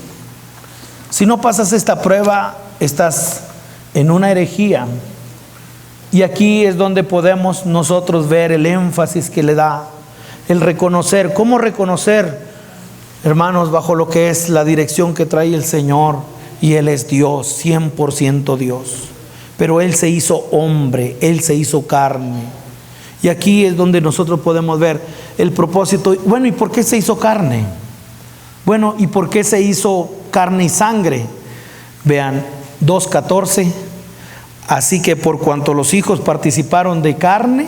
Si no pasas esta prueba, estás en una herejía. Y aquí es donde podemos nosotros ver el énfasis que le da, el reconocer. ¿Cómo reconocer, hermanos, bajo lo que es la dirección que trae el Señor? Y Él es Dios, 100% Dios. Pero Él se hizo hombre, Él se hizo carne. Y aquí es donde nosotros podemos ver el propósito. Bueno, ¿y por qué se hizo carne? Bueno, ¿y por qué se hizo carne y sangre? Vean, 2:14. Así que por cuanto los hijos participaron de carne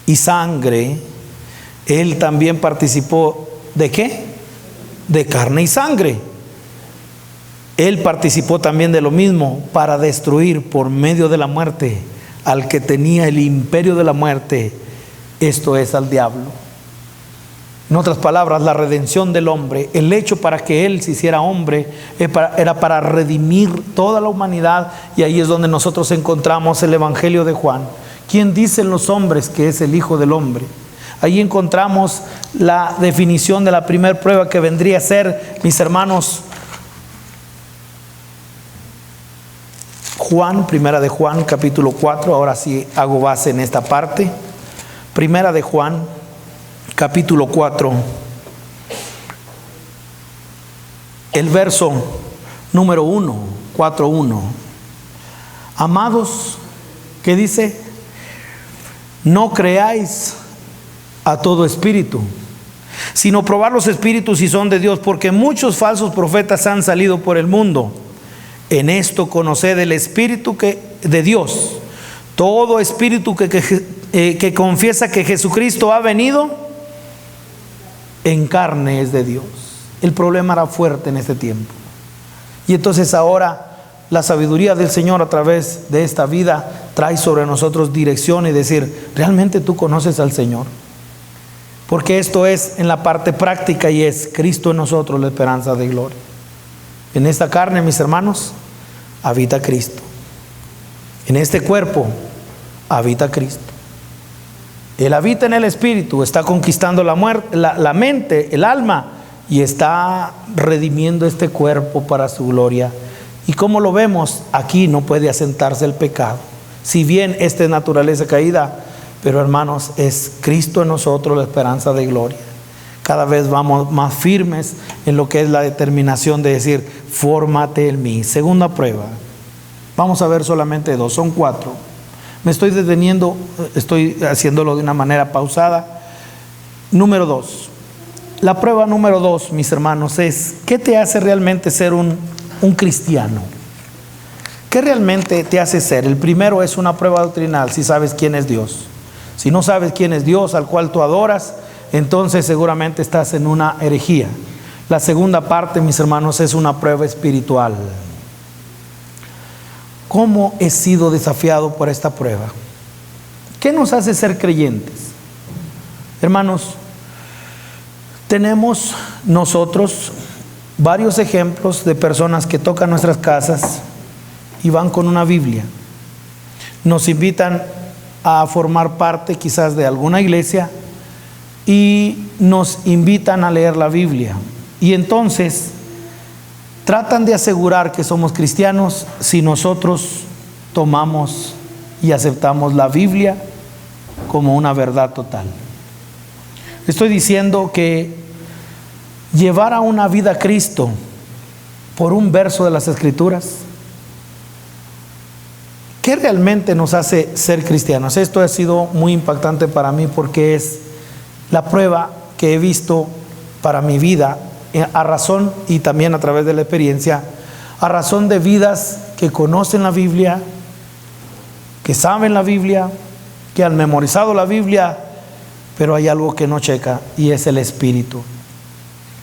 y sangre, Él también participó ¿de qué? De carne y sangre. Él participó también de lo mismo para destruir por medio de la muerte al que tenía el imperio de la muerte, esto es, al diablo. En otras palabras, la redención del hombre, el hecho para que Él se hiciera hombre, era para redimir toda la humanidad. Y ahí es donde nosotros encontramos el Evangelio de Juan. ¿Quién dicen los hombres que es el Hijo del Hombre? Ahí encontramos la definición de la primera prueba, que vendría a ser, mis hermanos, Juan, primera de Juan, capítulo 4. Ahora sí hago base en esta parte. Primera de Juan, capítulo 4, el verso número 1, 4:1. Amados, ¿qué dice? No creáis a todo espíritu, sino probar los espíritus si son de Dios, porque muchos falsos profetas han salido por el mundo. En esto conoced el espíritu de Dios. Todo espíritu que confiesa que Jesucristo ha venido en carne es de Dios. El problema era fuerte en este tiempo. Y entonces ahora la sabiduría del Señor a través de esta vida trae sobre nosotros dirección y decir, ¿realmente tú conoces al Señor? Porque esto es en la parte práctica y es Cristo en nosotros, la esperanza de gloria. En esta carne, mis hermanos, habita Cristo. En este cuerpo habita Cristo. Él habita en el espíritu, está conquistando la mente, el alma, y está redimiendo este cuerpo para su gloria. Y como lo vemos, aquí no puede asentarse el pecado. Si bien esta es naturaleza caída, pero hermanos, es Cristo en nosotros, la esperanza de gloria. Cada vez vamos más firmes en lo que es la determinación de decir, fórmate en mí. Segunda prueba. Vamos a ver solamente 2, son 4. Me estoy deteniendo, estoy haciéndolo de una manera pausada. Número 2. La prueba número 2, mis hermanos, es ¿qué te hace realmente ser un cristiano? ¿Qué realmente te hace ser? El primero es una prueba doctrinal, si sabes quién es Dios. Si no sabes quién es Dios al cual tú adoras, entonces seguramente estás en una herejía. La segunda parte, mis hermanos, es una prueba espiritual. ¿Cómo he sido desafiado por esta prueba? ¿Qué nos hace ser creyentes? Hermanos, tenemos nosotros varios ejemplos de personas que tocan nuestras casas y van con una Biblia. Nos invitan a formar parte quizás de alguna iglesia y nos invitan a leer la Biblia. Y entonces tratan de asegurar que somos cristianos si nosotros tomamos y aceptamos la Biblia como una verdad total. Estoy diciendo que llevar a una vida a Cristo por un verso de las Escrituras, ¿qué realmente nos hace ser cristianos? Esto ha sido muy impactante para mí porque es la prueba que he visto para mi vida a razón y también a través de la experiencia, a razón de vidas que conocen la Biblia, que saben la Biblia, que han memorizado la Biblia, pero hay algo que no checa y es el espíritu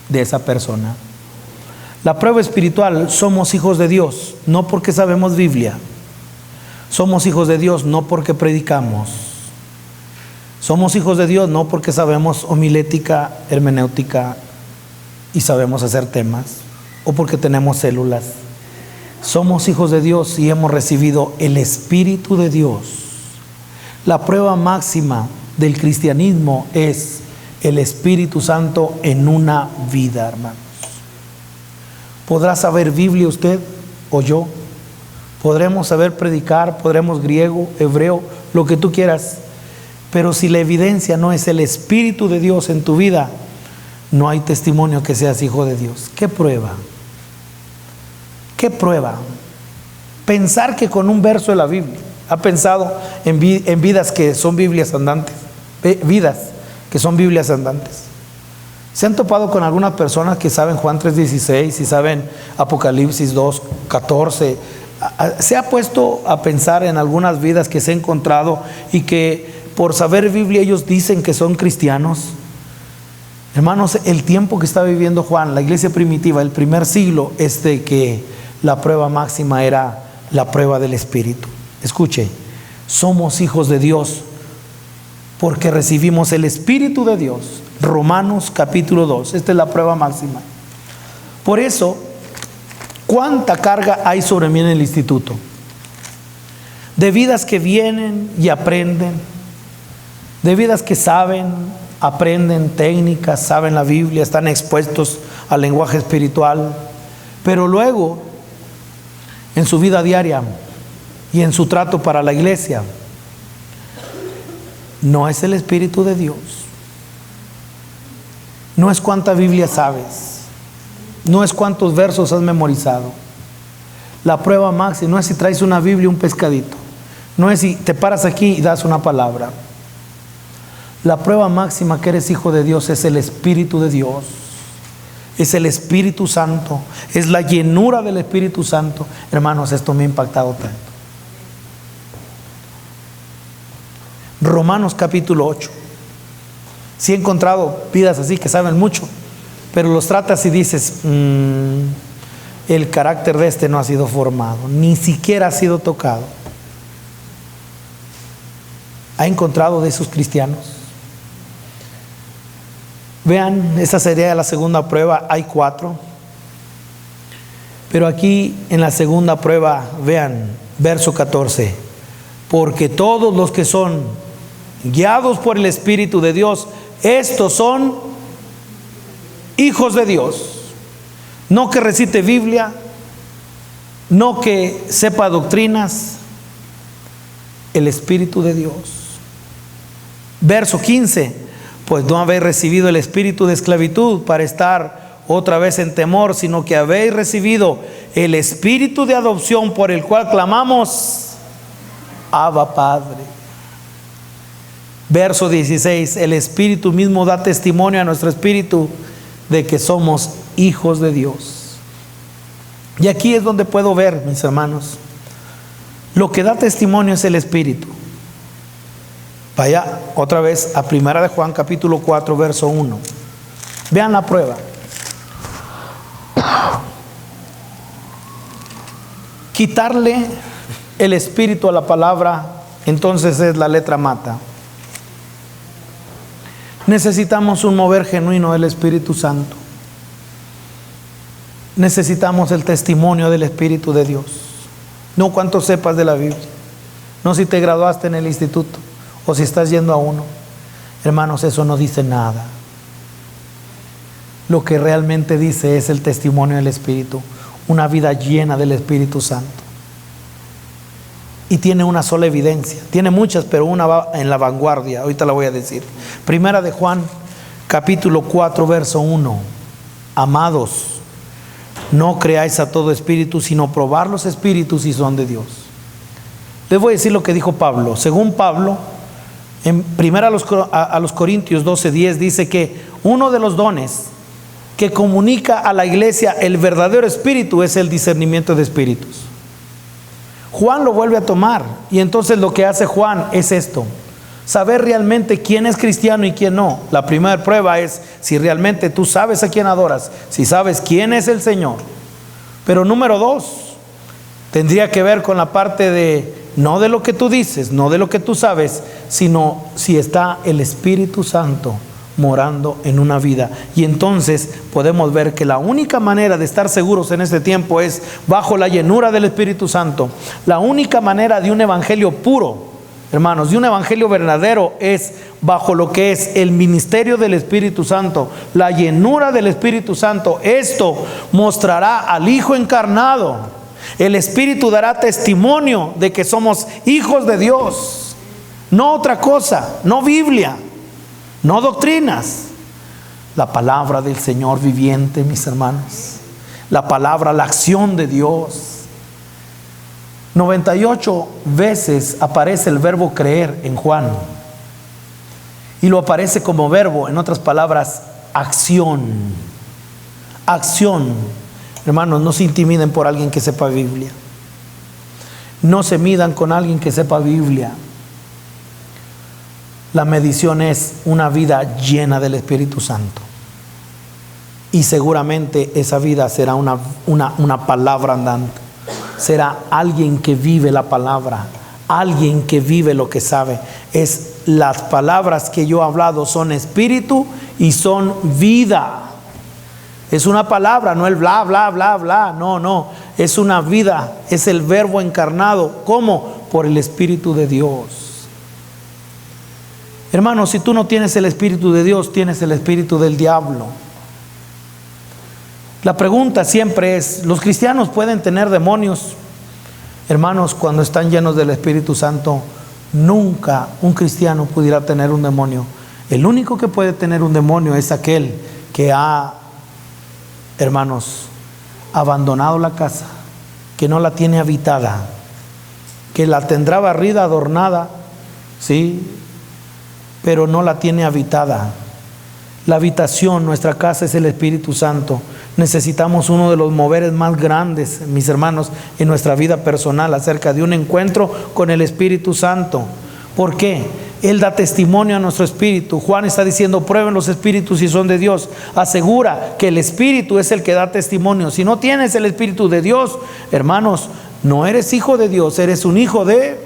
de esa persona. La prueba espiritual, somos hijos de Dios, no porque sabemos Biblia. Somos hijos de Dios no porque predicamos. Somos hijos de Dios no porque sabemos homilética, hermenéutica y sabemos hacer temas, o porque tenemos células. Somos hijos de Dios y hemos recibido el Espíritu de Dios. La prueba máxima del cristianismo es el Espíritu Santo en una vida, hermanos. ¿Podrá saber Biblia usted o yo? Podremos saber predicar, podremos griego, hebreo, lo que tú quieras, pero si la evidencia no es el Espíritu de Dios en tu vida, no hay testimonio que seas hijo de Dios. ¿Qué prueba? ¿Qué prueba? Pensar que con un verso de la Biblia, ha pensado en vidas que son Biblias andantes, vidas que son Biblias andantes. ¿Se han topado con algunas personas que saben Juan 3:16 y saben Apocalipsis 2:14? ¿Se ha puesto a pensar en algunas vidas que se ha encontrado y que por saber Biblia ellos dicen que son cristianos? Hermanos, el tiempo que está viviendo Juan, la iglesia primitiva, el primer siglo, es de que la prueba máxima era la prueba del Espíritu. Escuche, somos hijos de Dios porque recibimos el Espíritu de Dios. Romanos capítulo 2, esta es la prueba máxima. Por eso, ¿cuánta carga hay sobre mí en el instituto? De vidas que vienen y aprenden, de vidas que saben, aprenden técnicas, saben la Biblia, están expuestos al lenguaje espiritual, pero luego, en su vida diaria y en su trato para la iglesia, no es el Espíritu de Dios. No es cuánta Biblia sabes, no es cuántos versos has memorizado. La prueba máxima no es si traes una Biblia y un pescadito, no es si te paras aquí y das una palabra. La prueba máxima que eres hijo de Dios es el Espíritu de Dios, es el Espíritu Santo, es la llenura del Espíritu Santo. Hermanos, esto me ha impactado tanto. Romanos capítulo 8. Sí he encontrado vidas así que saben mucho, pero los tratas y dices, el carácter de este no ha sido formado, ni siquiera ha sido tocado. ¿Ha encontrado de esos cristianos? Vean, esa sería la segunda prueba, hay 4. Pero aquí en la segunda prueba, vean, verso 14. Porque todos los que son guiados por el Espíritu de Dios, estos son hijos de Dios. No que recite Biblia, no que sepa doctrinas, el Espíritu de Dios. Verso 15. Pues no habéis recibido el espíritu de esclavitud para estar otra vez en temor, sino que habéis recibido el espíritu de adopción por el cual clamamos, Abba Padre. Verso 16, el Espíritu mismo da testimonio a nuestro espíritu de que somos hijos de Dios. Y aquí es donde puedo ver, mis hermanos, lo que da testimonio es el Espíritu. Vaya otra vez a Primera de Juan capítulo 4 verso 1. Vean la prueba. Quitarle el espíritu a la palabra, entonces es la letra mata. Necesitamos un mover genuino del Espíritu Santo. Necesitamos el testimonio del Espíritu de Dios. No cuánto sepas de la Biblia, no si te graduaste en el instituto o si estás yendo a uno. Hermanos, eso no dice nada. Lo que realmente dice es el testimonio del Espíritu, una vida llena del Espíritu Santo. Y tiene una sola evidencia, tiene muchas, pero una va en la vanguardia, ahorita la voy a decir. Primera de Juan, capítulo 4, verso 1. Amados, no creáis a todo espíritu, sino probar los espíritus si son de Dios. Les voy a decir lo que dijo Pablo. Según Pablo, en primera a los Corintios 12:10 dice que uno de los dones que comunica a la iglesia el verdadero espíritu es el discernimiento de espíritus. Juan lo vuelve a tomar y entonces lo que hace Juan es esto: saber realmente quién es cristiano y quién no. La primera prueba es si realmente tú sabes a quién adoras, si sabes quién es el Señor. Pero número 2, tendría que ver con la parte de no de lo que tú dices, no de lo que tú sabes, sino si está el Espíritu Santo morando en una vida. Y entonces podemos ver que la única manera de estar seguros en este tiempo es bajo la llenura del Espíritu Santo. La única manera de un evangelio puro, hermanos, de un evangelio verdadero, es bajo lo que es el ministerio del Espíritu Santo, la llenura del Espíritu Santo. Esto mostrará al Hijo encarnado. El Espíritu dará testimonio de que somos hijos de Dios, no otra cosa, no Biblia, no doctrinas. La palabra del Señor viviente, mis hermanos. La palabra, la acción de Dios. 98 veces aparece el verbo creer en Juan. Y lo aparece como verbo, en otras palabras, acción. Acción. Hermanos, no se intimiden por alguien que sepa Biblia. No se midan con alguien que sepa Biblia. La medición es una vida llena del Espíritu Santo. Y seguramente esa vida será una palabra andante. Será alguien que vive la palabra, alguien que vive lo que sabe. Las palabras que yo he hablado son espíritu y son vida. Es una palabra, no el bla, bla, bla, bla. No. Es una vida, es el verbo encarnado. ¿Cómo? Por el Espíritu de Dios. Hermanos, si tú no tienes el Espíritu de Dios, tienes el espíritu del diablo. La pregunta siempre es, ¿los cristianos pueden tener demonios? Hermanos, cuando están llenos del Espíritu Santo, nunca un cristiano pudiera tener un demonio. El único que puede tener un demonio es aquel que ha, hermanos, abandonado la casa, que no la tiene habitada, que la tendrá barrida, adornada, sí, pero no la tiene habitada. La habitación, nuestra casa, es el Espíritu Santo. Necesitamos uno de los moveres más grandes, mis hermanos, en nuestra vida personal, acerca de un encuentro con el Espíritu Santo. ¿Por qué? Él da testimonio a nuestro espíritu. Juan está diciendo, prueben los espíritus si son de Dios. Asegura que el Espíritu es el que da testimonio. Si no tienes el Espíritu de Dios, hermanos, no eres hijo de Dios, eres un hijo de...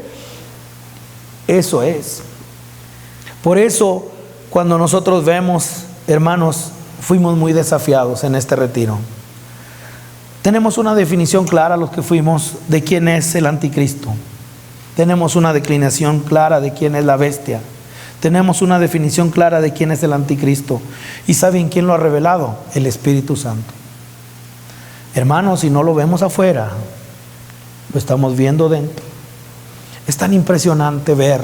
Eso es. Por eso, cuando nosotros vemos, hermanos, fuimos muy desafiados en este retiro. Tenemos una definición clara, los que fuimos, de quién es el anticristo. Tenemos una declinación clara de quién es la bestia. Tenemos una definición clara de quién es el anticristo. ¿Y saben quién lo ha revelado? El Espíritu Santo. Hermanos, si no lo vemos afuera, lo estamos viendo dentro. Es tan impresionante ver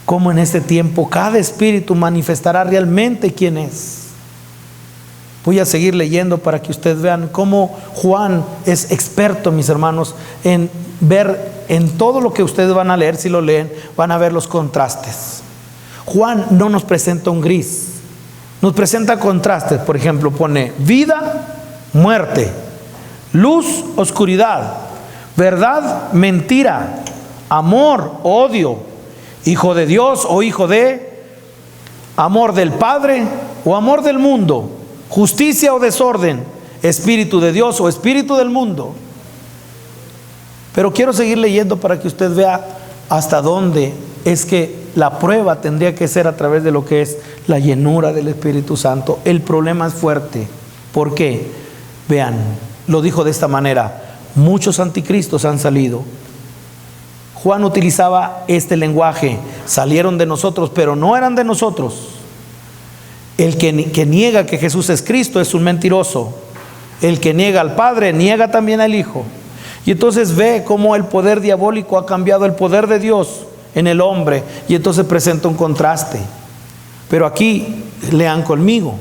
cómo en este tiempo cada espíritu manifestará realmente quién es. Voy a seguir leyendo para que ustedes vean cómo Juan es experto, mis hermanos, en ver en todo lo que ustedes van a leer. Si lo leen, van a ver los contrastes. Juan no nos presenta un gris, nos presenta contrastes. Por ejemplo, pone vida, muerte, luz, oscuridad, verdad, mentira, amor, odio, hijo de Dios o hijo de, amor del Padre o amor del mundo, justicia o desorden, espíritu de Dios o espíritu del mundo. Pero quiero seguir leyendo para que usted vea hasta dónde es que la prueba tendría que ser a través de lo que es la llenura del Espíritu Santo. El problema es fuerte. ¿Por qué? Vean, lo dijo de esta manera: muchos anticristos han salido. Juan utilizaba este lenguaje: salieron de nosotros, pero no eran de nosotros. El que niega que Jesús es Cristo es un mentiroso. El que niega al Padre niega también al Hijo. Y entonces ve cómo el poder diabólico ha cambiado el poder de Dios en el hombre, y entonces presenta un contraste. Pero aquí lean conmigo.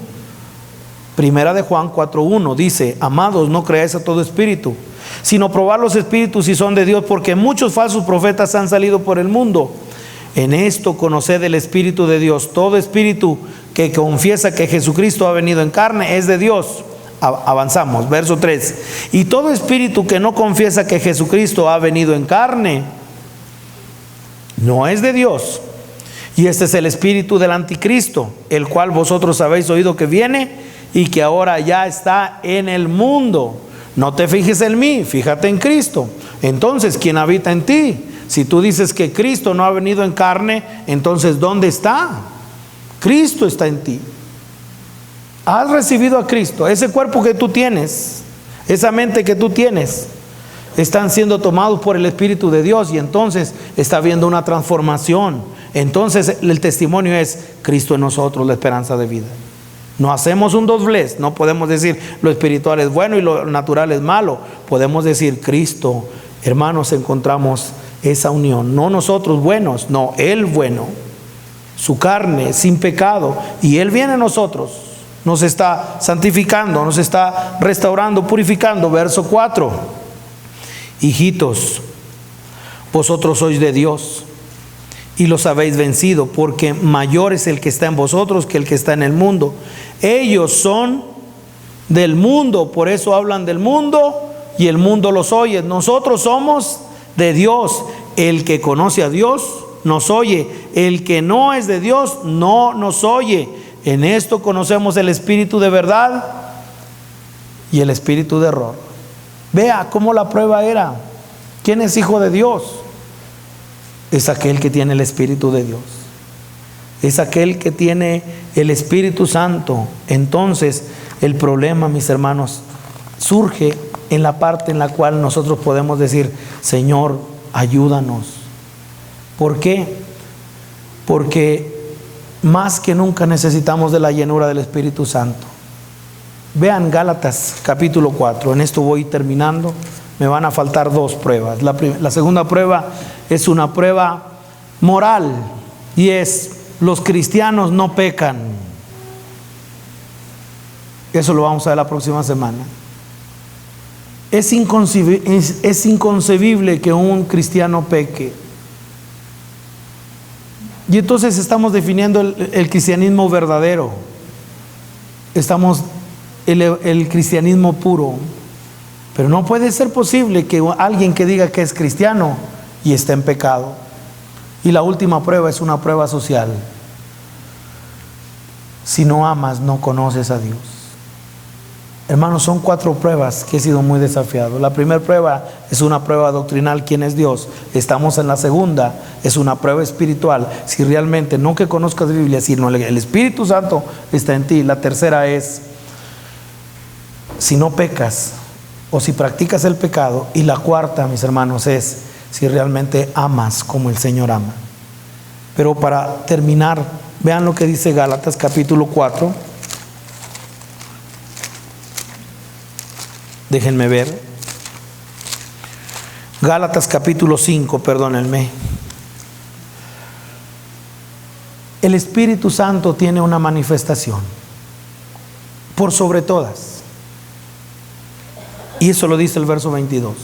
Primera de Juan 4:1 dice: amados, no creáis a todo espíritu, sino probad los espíritus si son de Dios, porque muchos falsos profetas han salido por el mundo. En esto conoced el Espíritu de Dios. Todo espíritu que confiesa que Jesucristo ha venido en carne es de Dios. Avanzamos, verso 3. Y todo espíritu que no confiesa que Jesucristo ha venido en carne no es de Dios. Y este es el espíritu del anticristo, el cual vosotros habéis oído que viene y que ahora ya está en el mundo. No te fijes en mí, fíjate en Cristo. Entonces, ¿quién habita en ti? Si tú dices que Cristo no ha venido en carne, entonces ¿dónde está? Cristo está en ti. Has recibido a Cristo. Ese cuerpo que tú tienes, esa mente que tú tienes, están siendo tomados por el Espíritu de Dios, y entonces está habiendo una transformación. Entonces el testimonio es Cristo en nosotros, la esperanza de vida. No hacemos un doblez. No podemos decir lo espiritual es bueno y lo natural es malo. Podemos decir Cristo. Hermanos, encontramos esa unión. No nosotros buenos, no, Él bueno, su carne sin pecado, y Él viene a nosotros, nos está santificando, nos está restaurando, purificando. Verso 4: hijitos, vosotros sois de Dios y los habéis vencido, porque mayor es el que está en vosotros que el que está en el mundo. Ellos son del mundo, por eso hablan del mundo y el mundo los oye. Nosotros somos de Dios. El que conoce a Dios nos oye. El que no es de Dios no nos oye. En esto conocemos el espíritu de verdad y el espíritu de error. Vea cómo la prueba era. ¿Quién es hijo de Dios? Es aquel que tiene el Espíritu de Dios. Es aquel que tiene el Espíritu Santo. Entonces, el problema, mis hermanos, surge en la parte en la cual nosotros podemos decir: Señor, ayúdanos. ¿Por qué? Porque más que nunca necesitamos de la llenura del Espíritu Santo. Vean Gálatas capítulo 4. En esto voy terminando. Me van a faltar dos pruebas. La segunda prueba es una prueba moral, y es: los cristianos no pecan. Eso lo vamos a ver la próxima semana. Es inconcebible que un cristiano peque. Y entonces estamos definiendo el cristianismo verdadero. Estamos el cristianismo puro. Pero no puede ser posible que alguien que diga que es cristiano y está en pecado. Y la última prueba es una prueba social. Si no amas, no conoces a Dios. Hermanos, son 4 pruebas que he sido muy desafiado. La primera prueba es una prueba doctrinal: ¿quién es Dios? Estamos en la segunda, es una prueba espiritual. Si realmente no que conozcas la Biblia, sino el Espíritu Santo está en ti. La tercera es: si no pecas o si practicas el pecado. Y la cuarta, mis hermanos, es si realmente amas como el Señor ama. Pero para terminar, vean lo que dice Gálatas capítulo 4. Déjenme ver. Gálatas capítulo 5, perdónenme. El Espíritu Santo tiene una manifestación por sobre todas. Y eso lo dice el verso 22.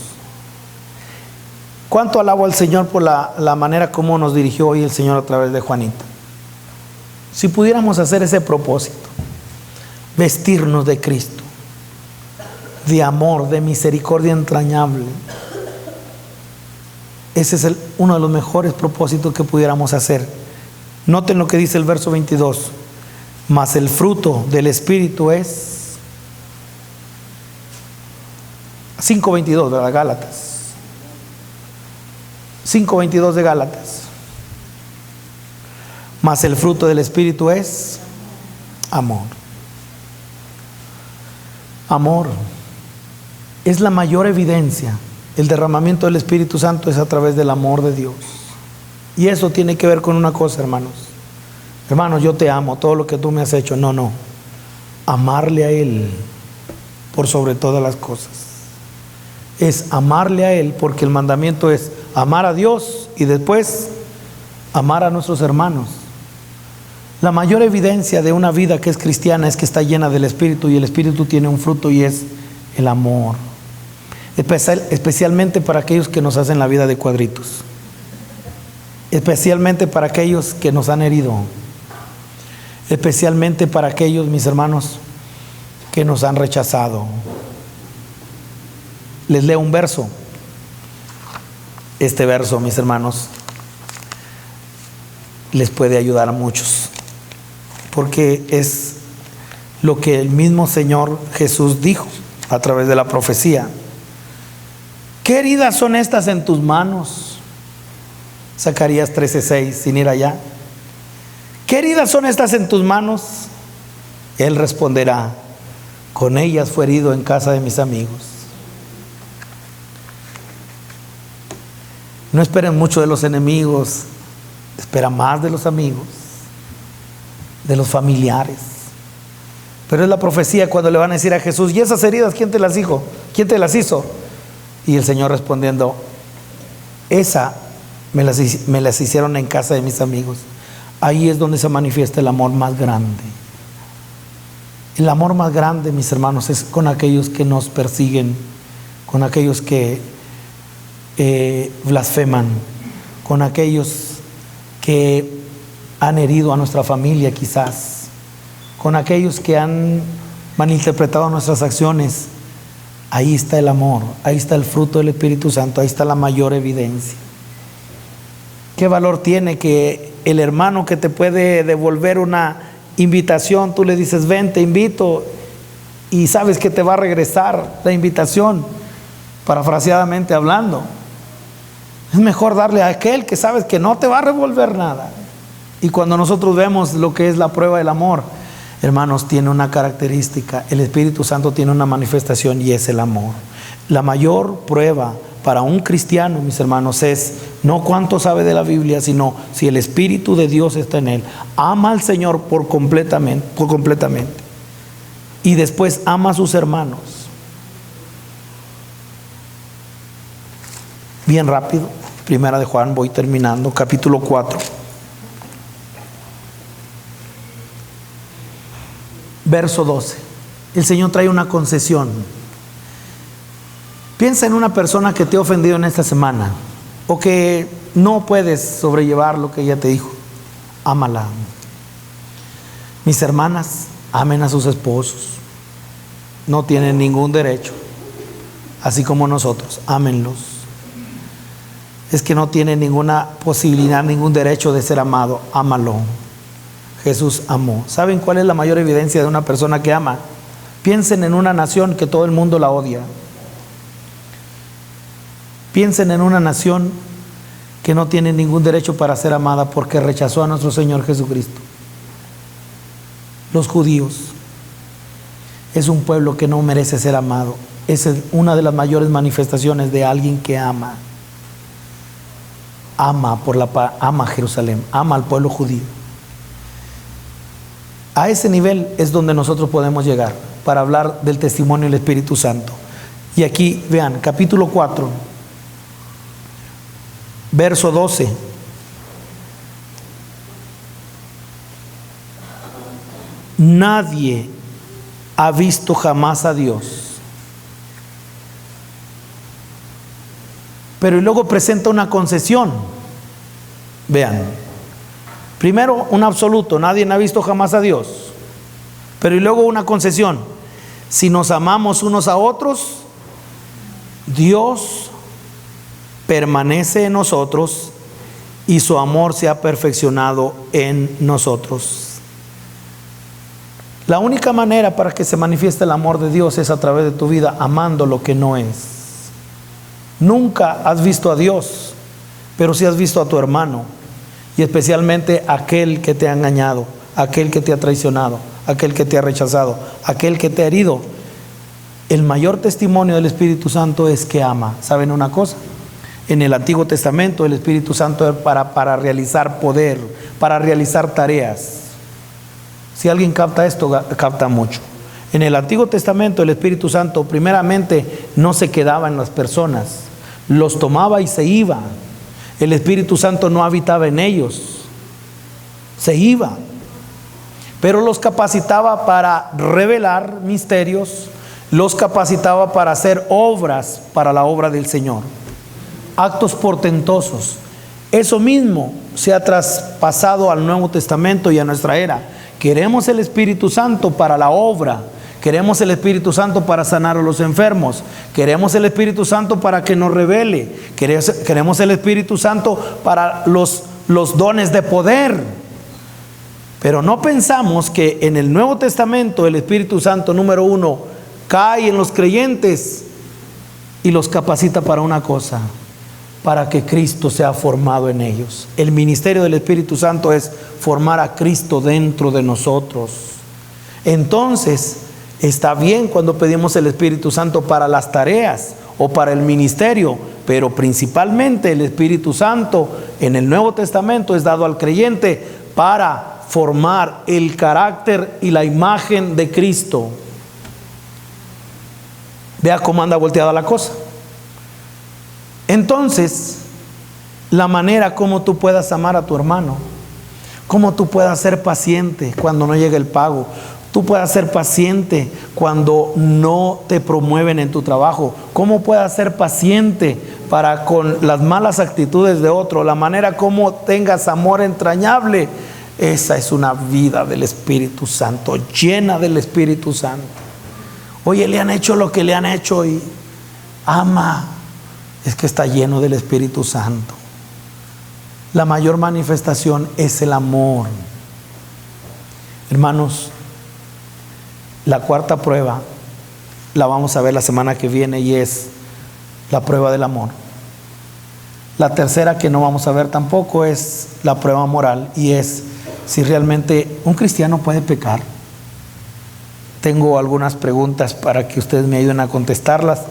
¿Cuánto alabo al Señor por la manera como nos dirigió hoy el Señor a través de Juanita? Si pudiéramos hacer ese propósito, vestirnos de Cristo, de amor, de misericordia entrañable. Ese es uno de los mejores propósitos que pudiéramos hacer. Noten lo que dice el verso 22. Mas el fruto del Espíritu es 5:22 de las Gálatas. 5:22 de Gálatas. Mas el fruto del Espíritu es amor. Amor es la mayor evidencia. El derramamiento del Espíritu Santo es a través del amor de Dios. Y eso tiene que ver con una cosa, hermanos. Hermanos, yo te amo, todo lo que tú me has hecho. No. Amarle a Él por sobre todas las cosas. Es amarle a Él, porque el mandamiento es amar a Dios y después amar a nuestros hermanos. La mayor evidencia de una vida que es cristiana es que está llena del Espíritu, y el Espíritu tiene un fruto, y es el amor. Especialmente para aquellos que nos hacen la vida de cuadritos. Especialmente para aquellos que nos han herido. Especialmente para aquellos, mis hermanos, que nos han rechazado. Les leo un verso. Este verso, mis hermanos, les puede ayudar a muchos, porque es lo que el mismo Señor Jesús dijo a través de la profecía. ¿Qué heridas son estas en tus manos? Zacarías 13:6, sin ir allá. ¿Qué heridas son estas en tus manos? Él responderá: con ellas fue herido en casa de mis amigos. No esperen mucho de los enemigos, espera más de los amigos, de los familiares. Pero es la profecía cuando le van a decir a Jesús: ¿y esas heridas quién te las dijo? ¿Quién te las hizo? Y el Señor respondiendo: esa me las hicieron en casa de mis amigos. Ahí es donde se manifiesta el amor más grande. El amor más grande, mis hermanos, es con aquellos que nos persiguen, con aquellos que blasfeman, con aquellos que han herido a nuestra familia quizás, con aquellos que han malinterpretado nuestras acciones. Ahí está el amor, ahí está el fruto del Espíritu Santo, ahí está la mayor evidencia. ¿Qué valor tiene que el hermano que te puede devolver una invitación, tú le dices, ven, te invito, y sabes que te va a regresar la invitación, parafraseadamente hablando? Es mejor darle a aquel que sabes que no te va a revolver nada. Y cuando nosotros vemos lo que es la prueba del amor, hermanos, tiene una característica. El Espíritu Santo tiene una manifestación y es el amor. La mayor prueba para un cristiano, mis hermanos, es no cuánto sabe de la Biblia, sino si el Espíritu de Dios está en él. Ama al Señor por completamente. Y después ama a sus hermanos. Bien rápido, Primera de Juan, voy terminando, capítulo 4. Verso 12. El Señor trae una concesión. Piensa en una persona que te ha ofendido en esta semana, o que no puedes sobrellevar lo que ella te dijo. Ámala. Mis hermanas, amen a sus esposos. No tienen ningún derecho, así como nosotros, ámenlos. Es que no tienen ninguna posibilidad, ningún derecho de ser amado. Ámalo. Jesús amó. ¿Saben cuál es la mayor evidencia de una persona que ama? Piensen en una nación que todo el mundo la odia. Piensen en una nación que no tiene ningún derecho para ser amada porque rechazó a nuestro Señor Jesucristo. Los judíos es un pueblo que no merece ser amado. Esa es una de las mayores manifestaciones de alguien que ama. Ama a Jerusalén, ama al pueblo judío. A ese nivel es donde nosotros podemos llegar para hablar del testimonio del Espíritu Santo. Y aquí vean, capítulo 4, verso 12. Nadie ha visto jamás a Dios. Pero y luego presenta una concesión. Vean. Primero, un absoluto, nadie ha visto jamás a Dios. Pero y luego una concesión. Si nos amamos unos a otros, Dios permanece en nosotros y su amor se ha perfeccionado en nosotros. La única manera para que se manifieste el amor de Dios es a través de tu vida amando lo que no es. Nunca has visto a Dios, pero sí has visto a tu hermano, y especialmente aquel que te ha engañado, aquel que te ha traicionado, aquel que te ha rechazado, aquel que te ha herido. El mayor testimonio del Espíritu Santo es que ama. ¿Saben una cosa? En el Antiguo Testamento el Espíritu Santo era para realizar poder, para realizar tareas. Si alguien capta esto, capta mucho. En el Antiguo Testamento el Espíritu Santo primeramente no se quedaba en las personas, los tomaba y se iba. El Espíritu Santo no habitaba en ellos, se iba, pero los capacitaba para revelar misterios, los capacitaba para hacer obras para la obra del Señor, actos portentosos. Eso mismo se ha traspasado al Nuevo Testamento y a nuestra era. Queremos el Espíritu Santo para la obra. Queremos el Espíritu Santo para sanar a los enfermos. Queremos el Espíritu Santo para que nos revele. Queremos el Espíritu Santo para los dones de poder. Pero no pensamos que en el Nuevo Testamento el Espíritu Santo, número uno, cae en los creyentes y los capacita para una cosa: para que Cristo sea formado en ellos. El ministerio del Espíritu Santo es formar a Cristo dentro de nosotros. Entonces, está bien cuando pedimos el Espíritu Santo para las tareas o para el ministerio, pero principalmente el Espíritu Santo en el Nuevo Testamento es dado al creyente para formar el carácter y la imagen de Cristo. Vea cómo anda volteada la cosa. Entonces, la manera como tú puedas amar a tu hermano, cómo tú puedas ser paciente cuando no llega el pago, tú puedas ser paciente cuando no te promueven en tu trabajo, cómo puedas ser paciente para con las malas actitudes de otro, la manera como tengas amor entrañable, esa es una vida del Espíritu Santo, llena del Espíritu Santo. Oye, le han hecho lo que le han hecho y ama, es que está lleno del Espíritu Santo. La mayor manifestación es el amor. Hermanos, la cuarta prueba la vamos a ver la semana que viene y es la prueba del amor. La tercera que no vamos a ver tampoco es la prueba moral y es si realmente un cristiano puede pecar. Tengo algunas preguntas para que ustedes me ayuden a contestarlas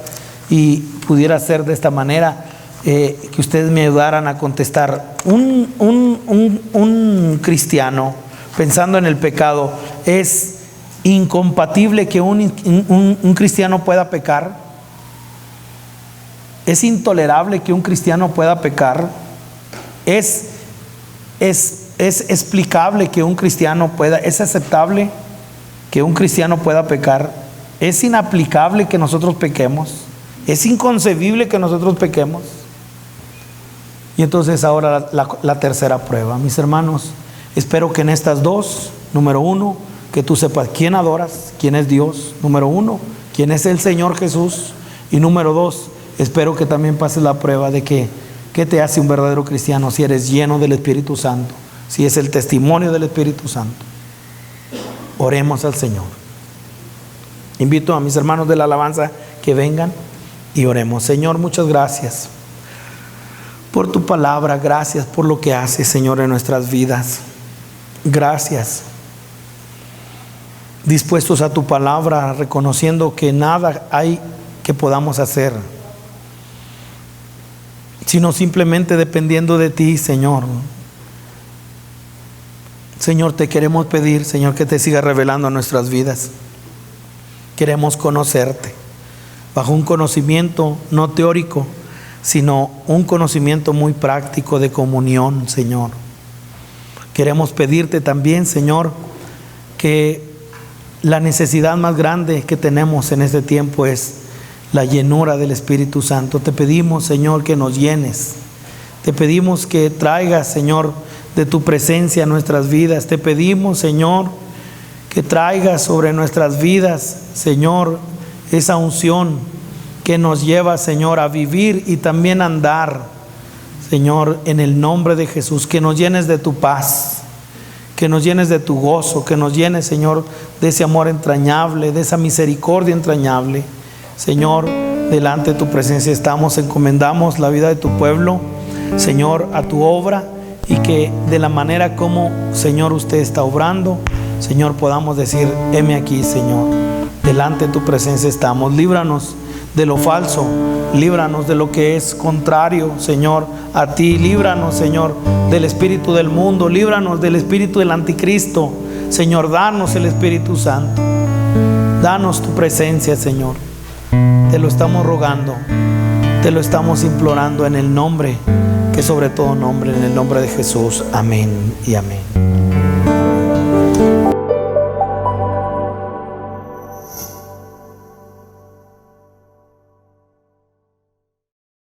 y pudiera ser de esta manera, que ustedes me ayudaran a contestar. Un cristiano, pensando en el pecado, ¿es incompatible que un cristiano pueda pecar? ¿Es intolerable que un cristiano pueda pecar? ¿Es explicable que un cristiano pueda? ¿Es aceptable que un cristiano pueda pecar? ¿Es inaplicable que nosotros pequemos? ¿Es inconcebible que nosotros pequemos? Y entonces ahora la tercera prueba. Mis hermanos, espero que en estas dos, número uno, que tú sepas quién adoras, quién es Dios, número uno, quién es el Señor Jesús, y número dos, espero que también pases la prueba de qué te hace un verdadero cristiano, si eres lleno del Espíritu Santo, si es el testimonio del Espíritu Santo. Oremos al Señor. Invito a mis hermanos de la alabanza que vengan y oremos. Señor, muchas gracias por tu palabra, gracias por lo que haces, Señor, en nuestras vidas. Gracias. Dispuestos a tu palabra, reconociendo que nada hay que podamos hacer, sino simplemente dependiendo de ti, Señor. Señor, te queremos pedir, Señor, que te sigas revelando a nuestras vidas. Queremos conocerte bajo un conocimiento no teórico, sino un conocimiento muy práctico de comunión, Señor. Queremos pedirte también, Señor, que la necesidad más grande que tenemos en este tiempo es la llenura del Espíritu Santo. Te pedimos, Señor, que nos llenes. Te pedimos que traigas, Señor, de tu presencia a nuestras vidas. Te pedimos, Señor, que traigas sobre nuestras vidas, Señor, esa unción que nos lleva, Señor, a vivir y también a andar, Señor, en el nombre de Jesús. Que nos llenes de tu paz, que nos llenes de tu gozo, que nos llenes, Señor, de ese amor entrañable, de esa misericordia entrañable. Señor, delante de tu presencia estamos, encomendamos la vida de tu pueblo, Señor, a tu obra, y que de la manera como, Señor, usted está obrando, Señor, podamos decir: heme aquí, Señor, delante de tu presencia estamos. Líbranos de lo falso, líbranos de lo que es contrario, Señor, a ti. Líbranos, Señor, del espíritu del mundo, líbranos del espíritu del anticristo. Señor, danos el Espíritu Santo, danos tu presencia, Señor. Te lo estamos rogando, te lo estamos implorando en el nombre que sobre todo nombre, en el nombre de Jesús. Amén y amén.